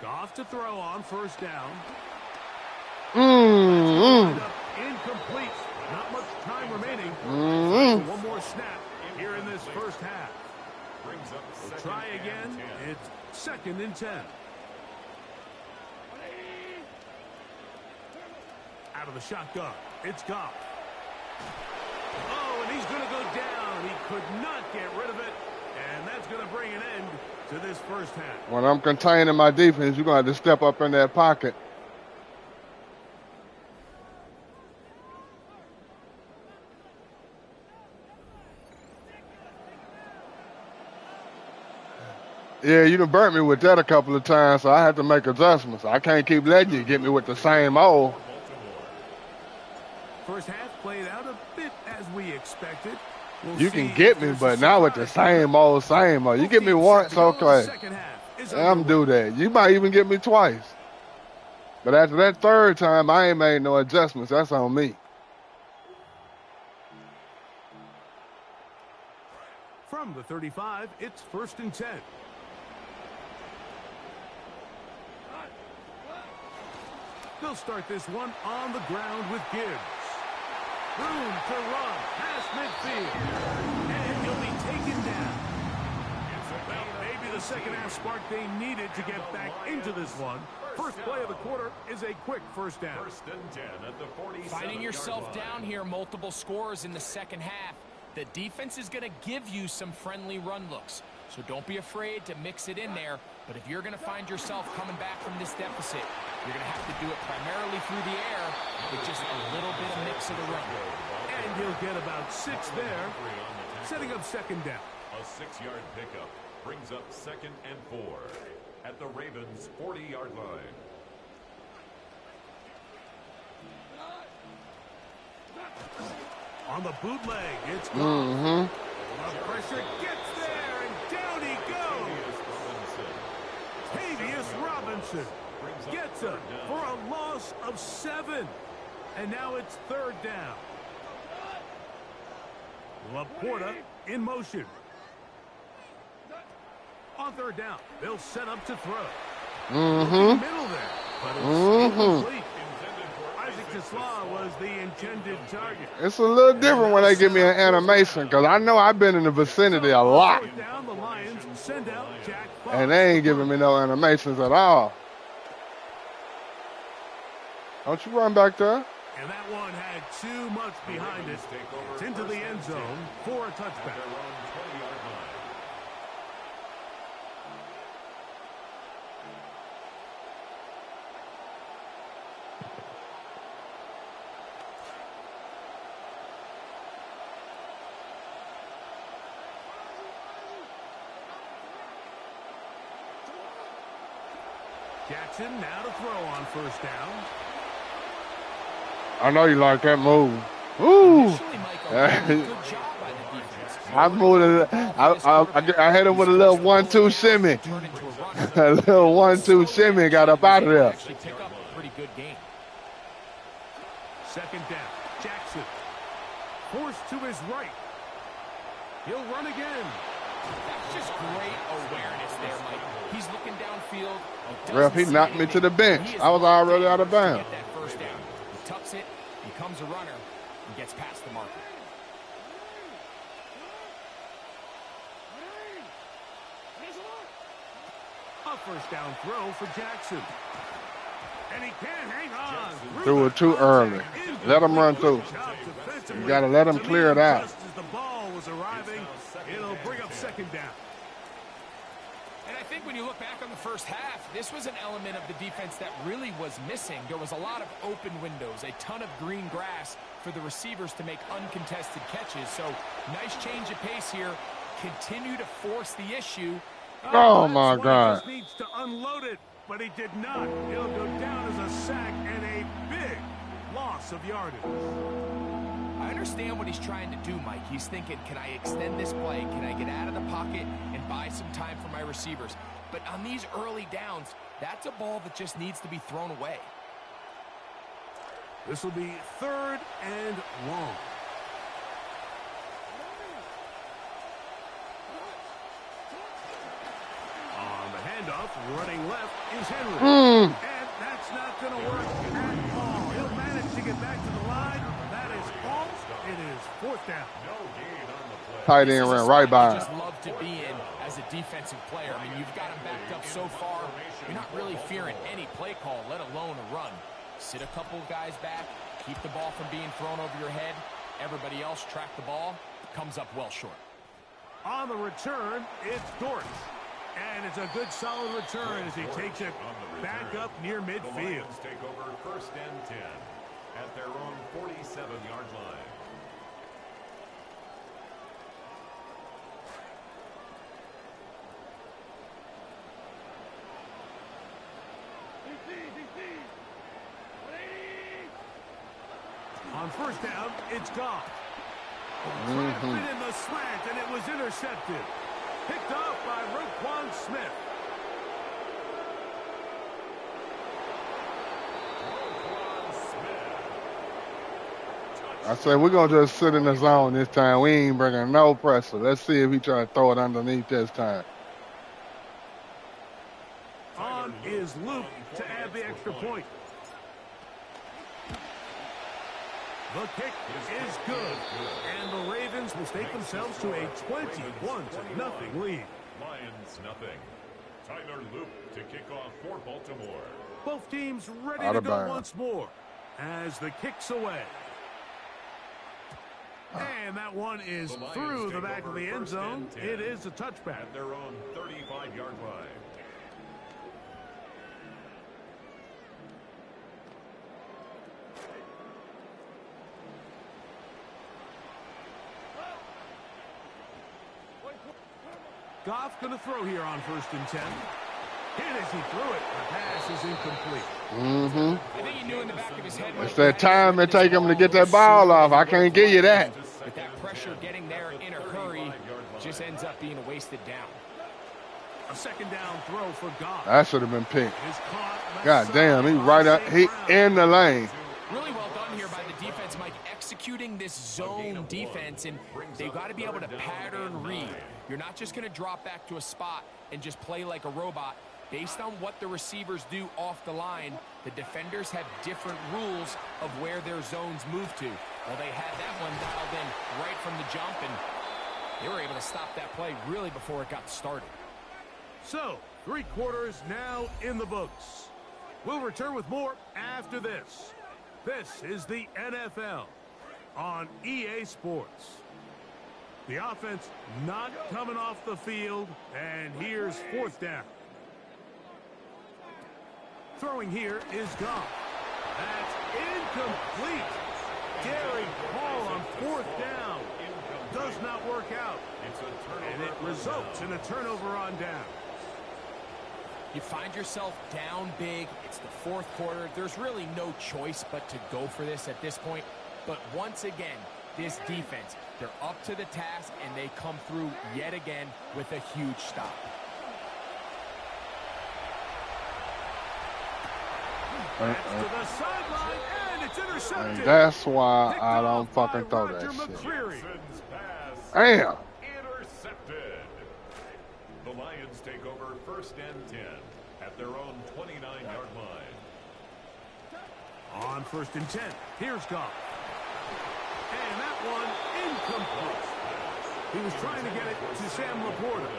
Goff to throw on first down. Incomplete. Not much time remaining. One more snap here in this first half. We'll try again. It's 2nd and 10. Out of the shotgun. It's Goff. Oh, and he's going to go down. He could not get rid of it. And that's going to bring an end to this first half. When I'm containing my defense, you're going to have to step up in that pocket. Yeah, you done burnt me with that a couple of times, so I had to make adjustments. I can't keep letting you get me with the same old. First half played out a bit as we expected. You can get me, but not with the same old. You get me once, okay. I'm do that. You might even get me twice. But after that third time, I ain't made no adjustments. That's on me. From the 35, it's 1st and 10. They'll start this one on the ground with Gibbs. Room to run past midfield. And he'll be taken down. Well, maybe the second half spark they needed to get back into this one. First play of the quarter is a quick first down. 1st and 10 at the 47. Finding yourself down here, multiple scores in the second half. The defense is going to give you some friendly run looks. So don't be afraid to mix it in there. But if you're going to find yourself coming back from this deficit, you're going to have to do it primarily through the air with just a little bit of mix of the run. And he'll get about 6 there, setting up second down. A 6-yard pickup brings up 2nd and 4 at the Ravens' 40-yard line. On the bootleg, it's gone. The pressure gets there, and down he goes. Tavius Robinson gets up for a loss of 7. And now it's 3rd down. Laporta in motion. On 3rd down, they'll set up to throw. Middle there, but it's incomplete. Isaac Tisla was the intended target. It's a little different when they give me an animation, because I know I've been in the vicinity a lot. Down the Lions send out Jack Fox. And they ain't giving me no animations at all. Don't you run back there. And that one had too much behind it. It's into the end zone for a touchback. Jackson now to throw on 1st down. I know you like that move. Ooh. I moved. I hit him with a little 1-2 shimmy. A little 1-2 shimmy and got up out of there. Pretty good game. 2nd down. Jackson forced to his right. He'll run again. That's just great awareness there, Mike. He's looking downfield. Ref, he knocked me to the bench. I was already out of bounds. Get that 1st down. He tucks it, becomes a runner, and gets past the marker. A 1st down throw for Jackson. And he can't hang on. Threw it too early. Let him run through. You got to let him clear it out. Just as the ball was arriving, it'll bring up 2nd down. And I think when you look back on the first half, this was an element of the defense that really was missing. There was a lot of open windows, a ton of green grass for the receivers to make uncontested catches. So nice change of pace here. Continue to force the issue. Oh, my God. He just needs to unload it, but he did not. It'll go down as a sack and a big loss of yardage. I understand what he's trying to do, Mike. He's thinking, can I extend this play? Can I get out of the pocket and buy some time for my receivers? But on these early downs, that's a ball that just needs to be thrown away. This will be 3rd and long. On the handoff, running left is Henry. And that's not going to work at all. He'll manage to get back to the line. That is all. It is 4th down. Tight end ran right by him. Just love to be in as a defensive player. I mean, you've got him backed up so far. You're not really fearing any play call, let alone a run. Sit a couple guys back, keep the ball from being thrown over your head. Everybody else track the ball. Comes up well short. On the return, it's Dort. And it's a good solid return as he takes it back up near midfield. The Lions take over 1st and 10 at their own 47-yard line. On 1st down, it's gone. Trapped it in the slant, and it was intercepted. Picked off by Roquan Smith. I said, we're going to just sit in the zone this time. We ain't bringing no pressure. Let's see if he try to throw it underneath this time. On is Luke to add the extra point. The kick is good. And the Ravens will stake themselves to a 21-0 lead. Lions nothing. Tyler Luke to kick off for Baltimore. Both teams ready to go once more as the kick's away. And that one is through the back of the end zone. It is a touchback. At their own 35-yard line. Goff going to throw here on 1st and 10. Hit as he threw it. The pass is incomplete. I think he knew in the back of his head. It's that time it take him to get that ball off. I can't give you that. With that pressure getting there in a hurry, just ends up being a wasted down. A 2nd down throw for Goff. That should have been picked. God damn, he right up, he in the lane. Really well done here by the defense, Mike, executing this zone defense, and they've got to be able to pattern read. You're not just going to drop back to a spot and just play like a robot. Based on what the receivers do off the line, the defenders have different rules of where their zones move to. Well, they had that one dialed in right from the jump, and they were able to stop that play really before it got started. So, 3 quarters now in the books. We'll return with more after this. This is the NFL on EA Sports. The offense not coming off the field, and here's 4th down. Throwing here is Goff. That's incomplete. Gary Hall on 4th down. Does not work out. And it results in a turnover on down. You find yourself down big. It's the 4th quarter. There's really no choice but to go for this at this point. But once again, this defense, they're up to the task, and they come through yet again with a huge stop. That's to the sideline, and it's intercepted. And that's why I don't fucking throw that shit. Damn. Intercepted. The Lions take over 1st and 10 at their own 29-yard line. On 1st and 10, here's Goff. And that one incomplete. He was trying to get it to Sam Laporta.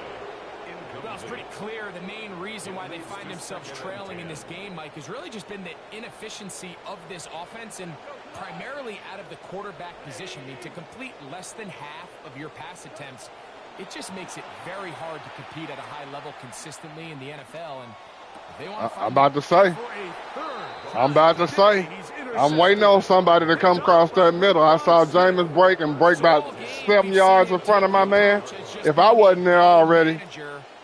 Well, it's pretty clear the main reason why they find themselves trailing in this game, Mike, has really just been the inefficiency of this offense, and primarily out of the quarterback position. I mean, to complete less than half of your pass attempts, it just makes it very hard to compete at a high level consistently in the NFL. And they want to I'm about to say, I'm waiting on somebody to come across that middle. I saw Jameis break about 7 yards in front of my man. If I wasn't there already,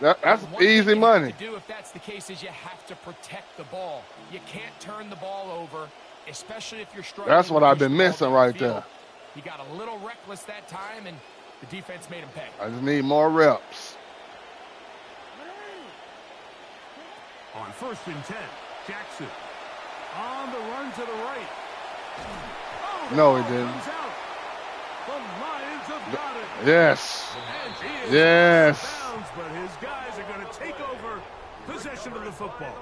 that's easy money. If that's the case, is you have to protect the ball. You can't turn the ball over, especially if you're struggling. That's what I've been missing right there. He got a little reckless that time, and the defense made him pay. I just need more reps. On 1st and 10, Jackson on the run to the right. Oh, no, he didn't. The Lions have got it. Yes. Yes. But his guys are going to take over possession of the football.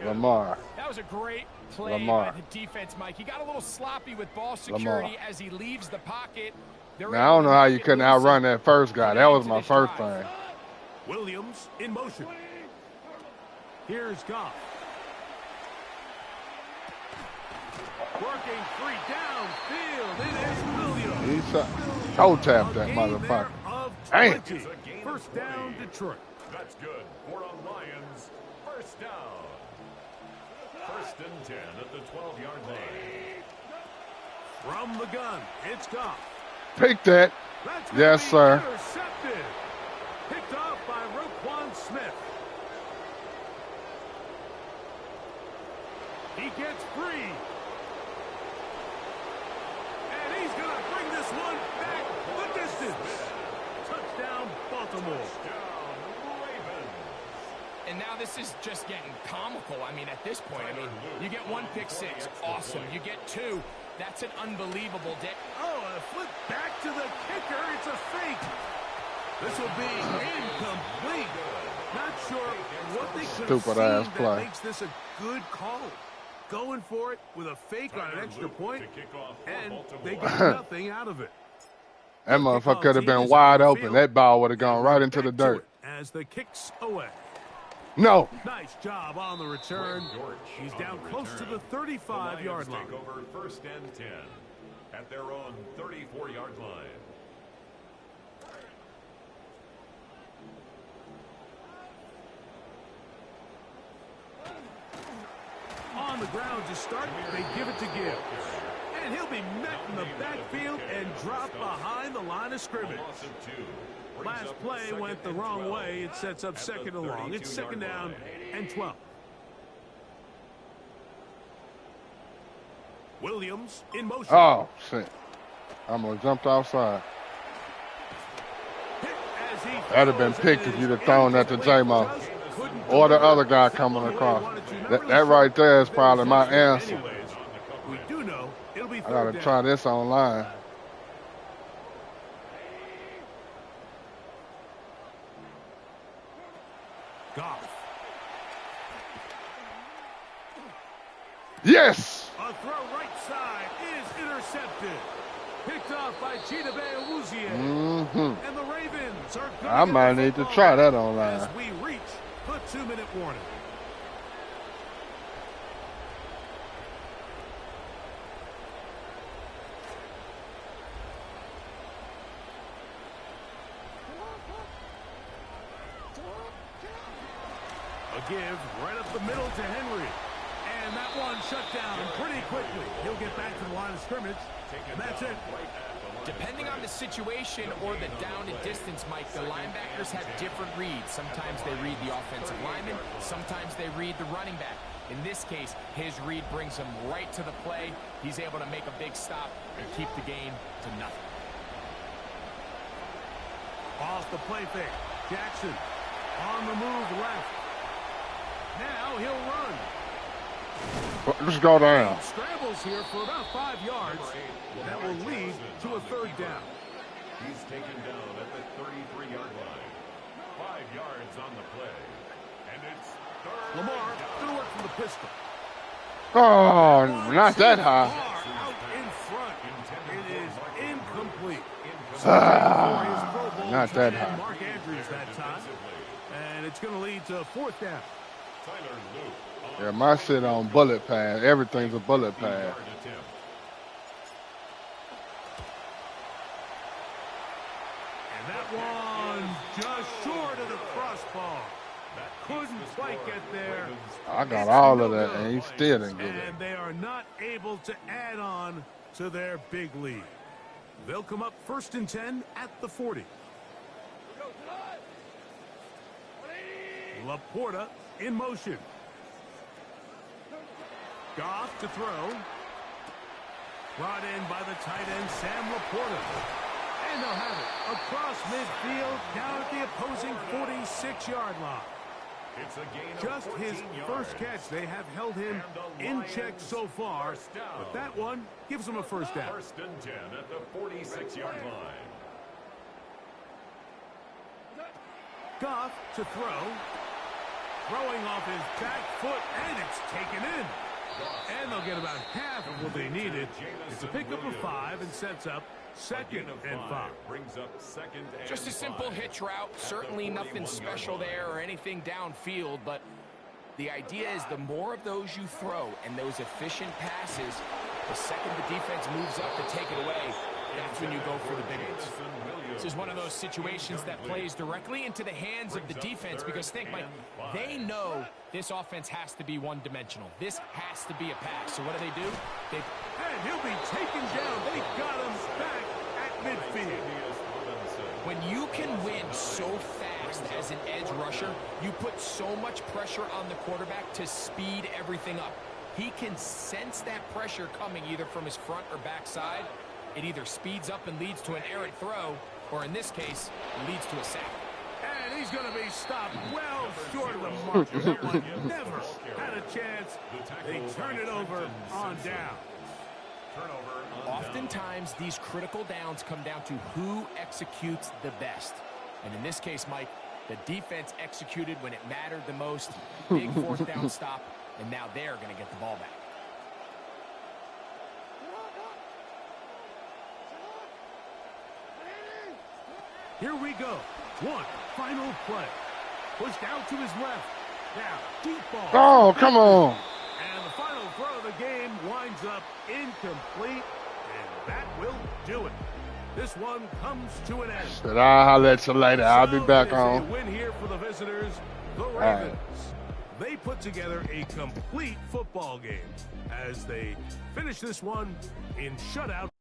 Lamar. That was a great play by the defense, Mike. He got a little sloppy with ball security as he leaves the pocket. Now, I don't know how you couldn't outrun that first guy. That was my first thing. Williams in motion. Here's Goff. Working free downfield. It is Williams. He toe tapped that motherfucker. Damn. 1st down, Detroit. That's good for a Lions 1st down. 1st and 10 at the 12-yard line. From the gun, it's Goff. Pick that. Yes, sir. Intercepted. Picked off by Roquan Smith. He gets free. And he's going to bring this one back the distance. Touchdown, Baltimore. And now this is just getting comical. I mean, at this point, you get 1 pick 6, awesome. You get 2, That's an unbelievable day. Oh, a flip back to the kicker. It's a fake. This will be incomplete. Not sure what they could have seen that makes this a good call. Going for it with a fake on an extra point, and they get nothing out of it. That motherfucker could have been wide open. That ball would have gone right into the dirt. As the kick's away. No. Nice job on the return. He's down close to the 35-yard line. Take over 1st and 10 at their own 34-yard line. On the ground to start, they give it to Gibbs. And he'll be met in the backfield and dropped behind the line of scrimmage. Last play went the wrong way. It sets up 2nd and long. It's 2nd down and 12. Williams in motion. Oh, shit. I'm going to jump outside. That'd have been picked if you'd have thrown that to J-Mo. Or the other guy coming across. That right there is probably my answer. We do know it'll be I got to try this online. Goff. Yes! A throw right side is intercepted. Picked off by Chidobe Awuzie. And the Ravens are going I might need to try that online. As we reach the 2-minute warning. A give right up the middle to Henry. And that one shut down pretty quickly. He'll get back to the line of scrimmage. And that's it. Depending on the situation or the down and distance, Mike, the linebackers have different reads. Sometimes they read the offensive lineman. Sometimes they read the running back. In this case, his read brings him right to the play. He's able to make a big stop and keep the gain to nothing. Off the play fake. Jackson on the move left. Now he'll run. Let's go down. Scrambles here for about 5 yards. That will lead to a 3rd down. He's taken down at the 33-yard line. 5 yards on the play. And it's 3rd. Lamar going to work from the pistol. Oh, not that high. Out in front. It is incomplete. Not that high. Mark Andrews that time. And it's going to lead to a 4th down. Yeah, my shit on bullet pass. Everything's a bullet pass. And that one just short of the crossbar. Couldn't quite get there. I got all of that, and he still didn't get it. And they are not able to add on to their big lead. They'll come up 1st and 10 at the 40. Laporta in motion. Goff to throw. Brought in by the tight end, Sam Laporta. And they'll have it across midfield down at the opposing 46-yard line. It's a gain of Just his 14 first catch. They have held him in check so far. But that one gives him a 1st down. 1st and 10 at the 46-yard line. Goff to throw. Throwing off his back foot, and it's taken in. And they'll get about half of what they needed. It's a pickup of 5 and sets up 2nd and 5. Brings up 2nd and Just a simple hitch route. Certainly nothing special there or anything downfield, but the idea is the more of those you throw and those efficient passes, the second the defense moves up to take it away, that's when you go for the big ones. This is one of those situations that plays directly into the hands of the defense because think, Mike, they know this offense has to be one-dimensional. This has to be a pass. So what do? And he'll be taken down. They got him back at midfield. When you can win so fast as an edge rusher, you put so much pressure on the quarterback to speed everything up. He can sense that pressure coming either from his front or back side. It either speeds up and leads to an errant throw, or in this case, leads to a sack. And he's going to be stopped well short of the mark. That one never had a chance. They turn it over on down. Oftentimes, these critical downs come down to who executes the best. And in this case, Mike, the defense executed when it mattered the most. Big fourth down stop, and now they're going to get the ball back. Here we go. One final play. Pushed out to his left. Now, deep ball. Oh, come on. And the final throw of the game winds up incomplete, and that will do it. This one comes to an end. Said I'll holler at you later. I'll be back on. A win here for the visitors, the Ravens. Right. They put together a complete football game as they finish this one in shutout